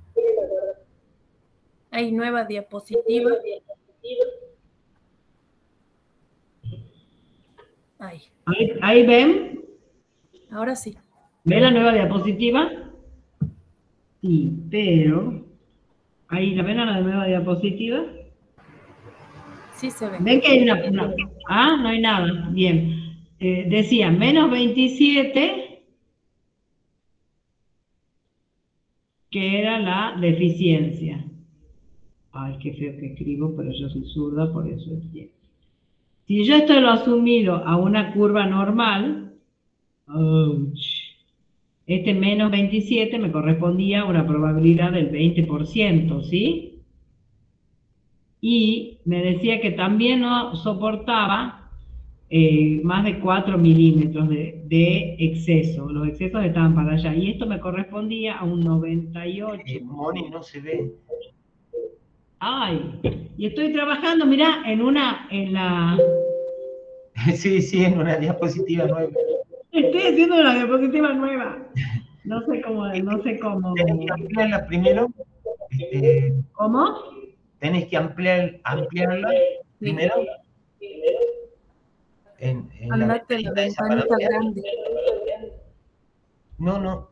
Hay nueva diapositiva. Ahí ven. Ahora sí. ¿Ve la nueva diapositiva? Sí, pero... Ahí, ¿la ven a la nueva diapositiva? Sí se ve. ¿Ven que hay una... no hay nada. Bien. Decía, menos 27, que era la deficiencia. Ay, qué feo que escribo, pero yo soy zurda, por eso entiendo. Si yo esto lo asumido a una curva normal, este menos 27 me correspondía a una probabilidad del 20%, ¿sí? Y me decía que también no soportaba más de 4 milímetros de exceso. Los excesos estaban para allá. Y esto me correspondía a un 98. Moni, no se ve. Ay, y estoy trabajando, mirá, en la... Sí, en una diapositiva nueva. Estoy haciendo una diapositiva nueva. No sé cómo. Tenés que ampliarla primero. ¿Cómo? Tenés que ampliarla primero. En la Andate en la ventanita esa para ventanita ampliar. grande. No,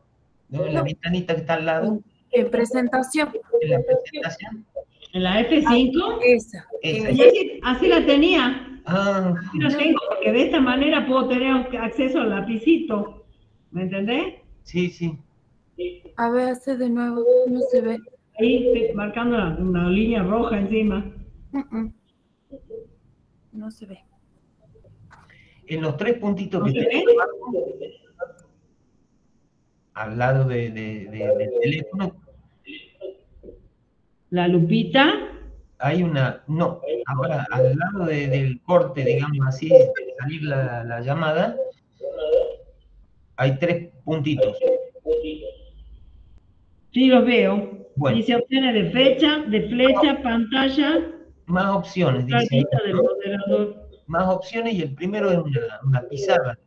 en la ventanita que está al lado. En presentación. En la presentación. ¿En la F5? Esa. Y así la tenía. Ah. Así la tengo, porque de esta manera puedo tener acceso al lapicito. ¿Me entendés? Sí, sí. A ver, hace de nuevo. No se ve. Ahí estoy marcando una línea roja encima. No se ve. En los 3 puntitos ¿No que se tenés ve? abajo, al lado del teléfono, La lupita. hay una, no, ahora al lado del corte, digamos así, de salir la llamada, hay 3 puntitos. Sí, los veo. Bueno. Dice opciones de fecha, de flecha, pantalla. Más opciones, dice. Rayita del moderador. Más opciones y el primero es una pizarra.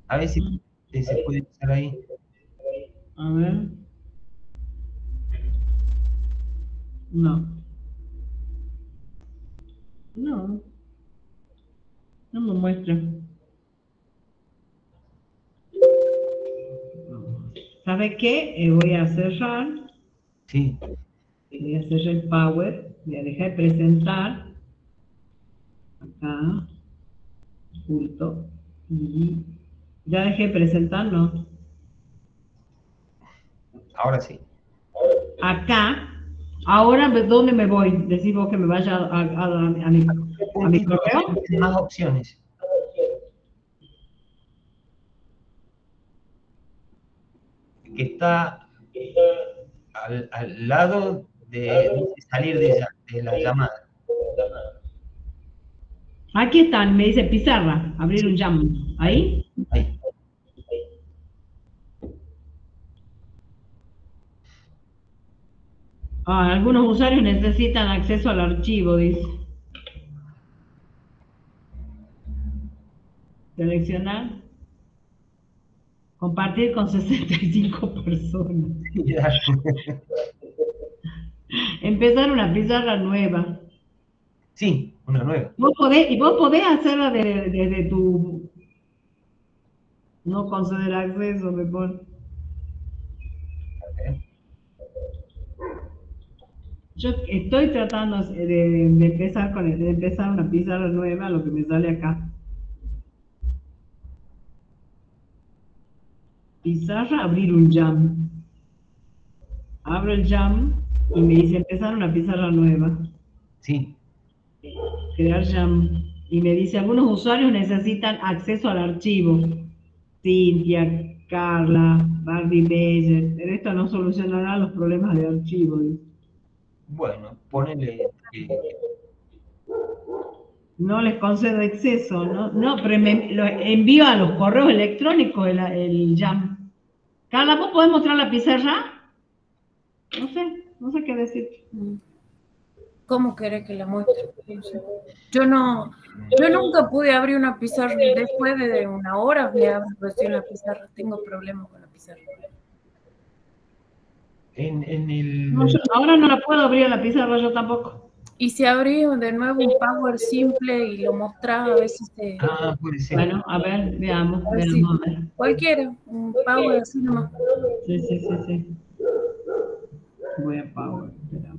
A ver si se puede usar ahí. A ver. No. No. No me muestra. ¿Sabe qué? Voy a cerrar. Sí. Voy a cerrar el Power. Voy a dejar de presentar. Acá. Justo. Y ya dejé de presentar, ¿no? Ahora sí. Acá. Ahora, ¿dónde me voy? Decís vos que me vaya a mi correo. Más opciones. Que está al lado de salir de la llamada. Aquí están, me dice pizarra, abrir un jam. ¿Ahí? Ahí. Algunos usuarios necesitan acceso al archivo, dice. Seleccionar. Compartir con 65 personas. Empezar una pizarra nueva. Sí, una nueva. Vos podés hacerla desde tu... No conceder acceso, me pone. Yo estoy tratando de empezar de empezar una pizarra nueva, lo que me sale acá. Pizarra, abrir un jam. Abro el jam y me dice empezar una pizarra nueva. Sí. Crear jam. Y me dice algunos usuarios necesitan acceso al archivo. Cintia, Carla, Barbie Meyer. Pero esto no solucionará los problemas de archivo. Bueno, ponele. No les concedo acceso, ¿no? No, pero lo envío a los correos electrónicos el jam. Carla, ¿vos podés mostrar la pizarra? No sé qué decir. ¿Cómo querés que la muestre? Yo nunca pude abrir una pizarra. Después de una hora me abro recién la pizarra. Tengo problemas con la pizarra. No, ahora no la puedo abrir la pizarra yo tampoco. Y si abrí de nuevo un Power simple y lo mostraba, a veces se... puede ser. Bueno, a ver, veamos. A ver, cualquiera, un Power así nomás. Sí. Voy a Power, espérame.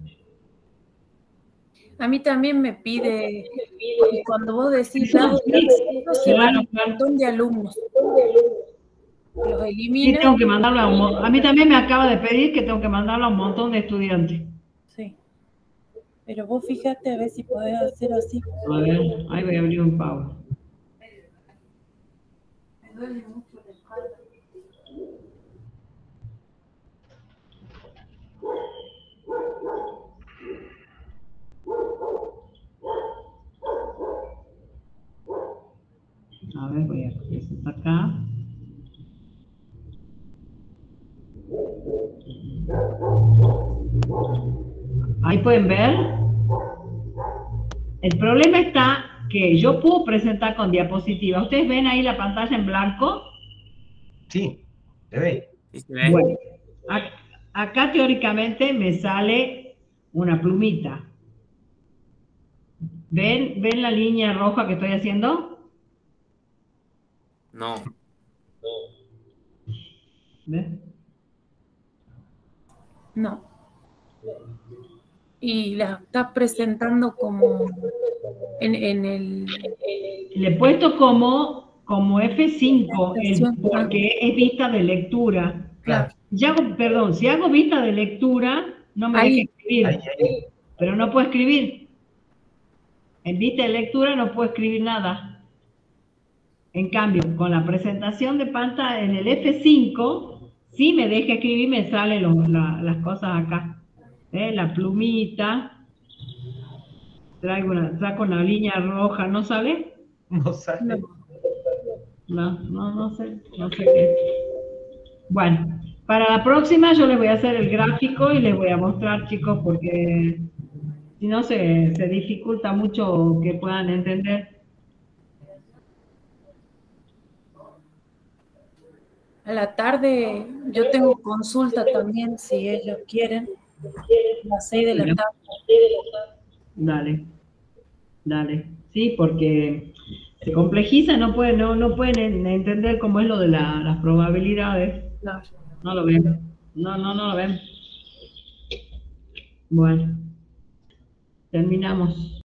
A mí también me pide, cuando vos decís, se van un montón de alumnos. Los eliminan. Sí, tengo que mandarlo a mí también me acaba de pedir que tengo que mandarlo a un montón de estudiantes. Sí. Pero vos fíjate a ver si podés hacer así. A ver, ahí voy a abrir un Power. Me duele mucho la espalda. A ver, voy a esto acá. Ahí pueden ver. El problema está que yo puedo presentar con diapositiva. ¿Ustedes ven ahí la pantalla en blanco? Sí, se ve. Sí, se ve. Bueno, acá teóricamente me sale una plumita. ¿Ven la línea roja que estoy haciendo? No. ¿Ven? No. Y la está presentando como en el... Le he puesto como F5, porque es vista de lectura. Claro. Perdón, si hago vista de lectura, no me deja escribir. Pero no puedo escribir. En vista de lectura no puedo escribir nada. En cambio, con la presentación de pantalla en el F5, sí me deja escribir, me salen las cosas acá. La plumita. Saco una línea roja, ¿no sale? No sale. No sé qué. Bueno, para la próxima yo les voy a hacer el gráfico y les voy a mostrar, chicos, porque si no se dificulta mucho que puedan entender. A la tarde yo tengo consulta también, si ellos quieren, a las 6 de la tarde. Dale. Sí, porque se complejiza, no pueden entender cómo es lo de las probabilidades. Claro. No lo ven. No lo ven. Bueno, terminamos.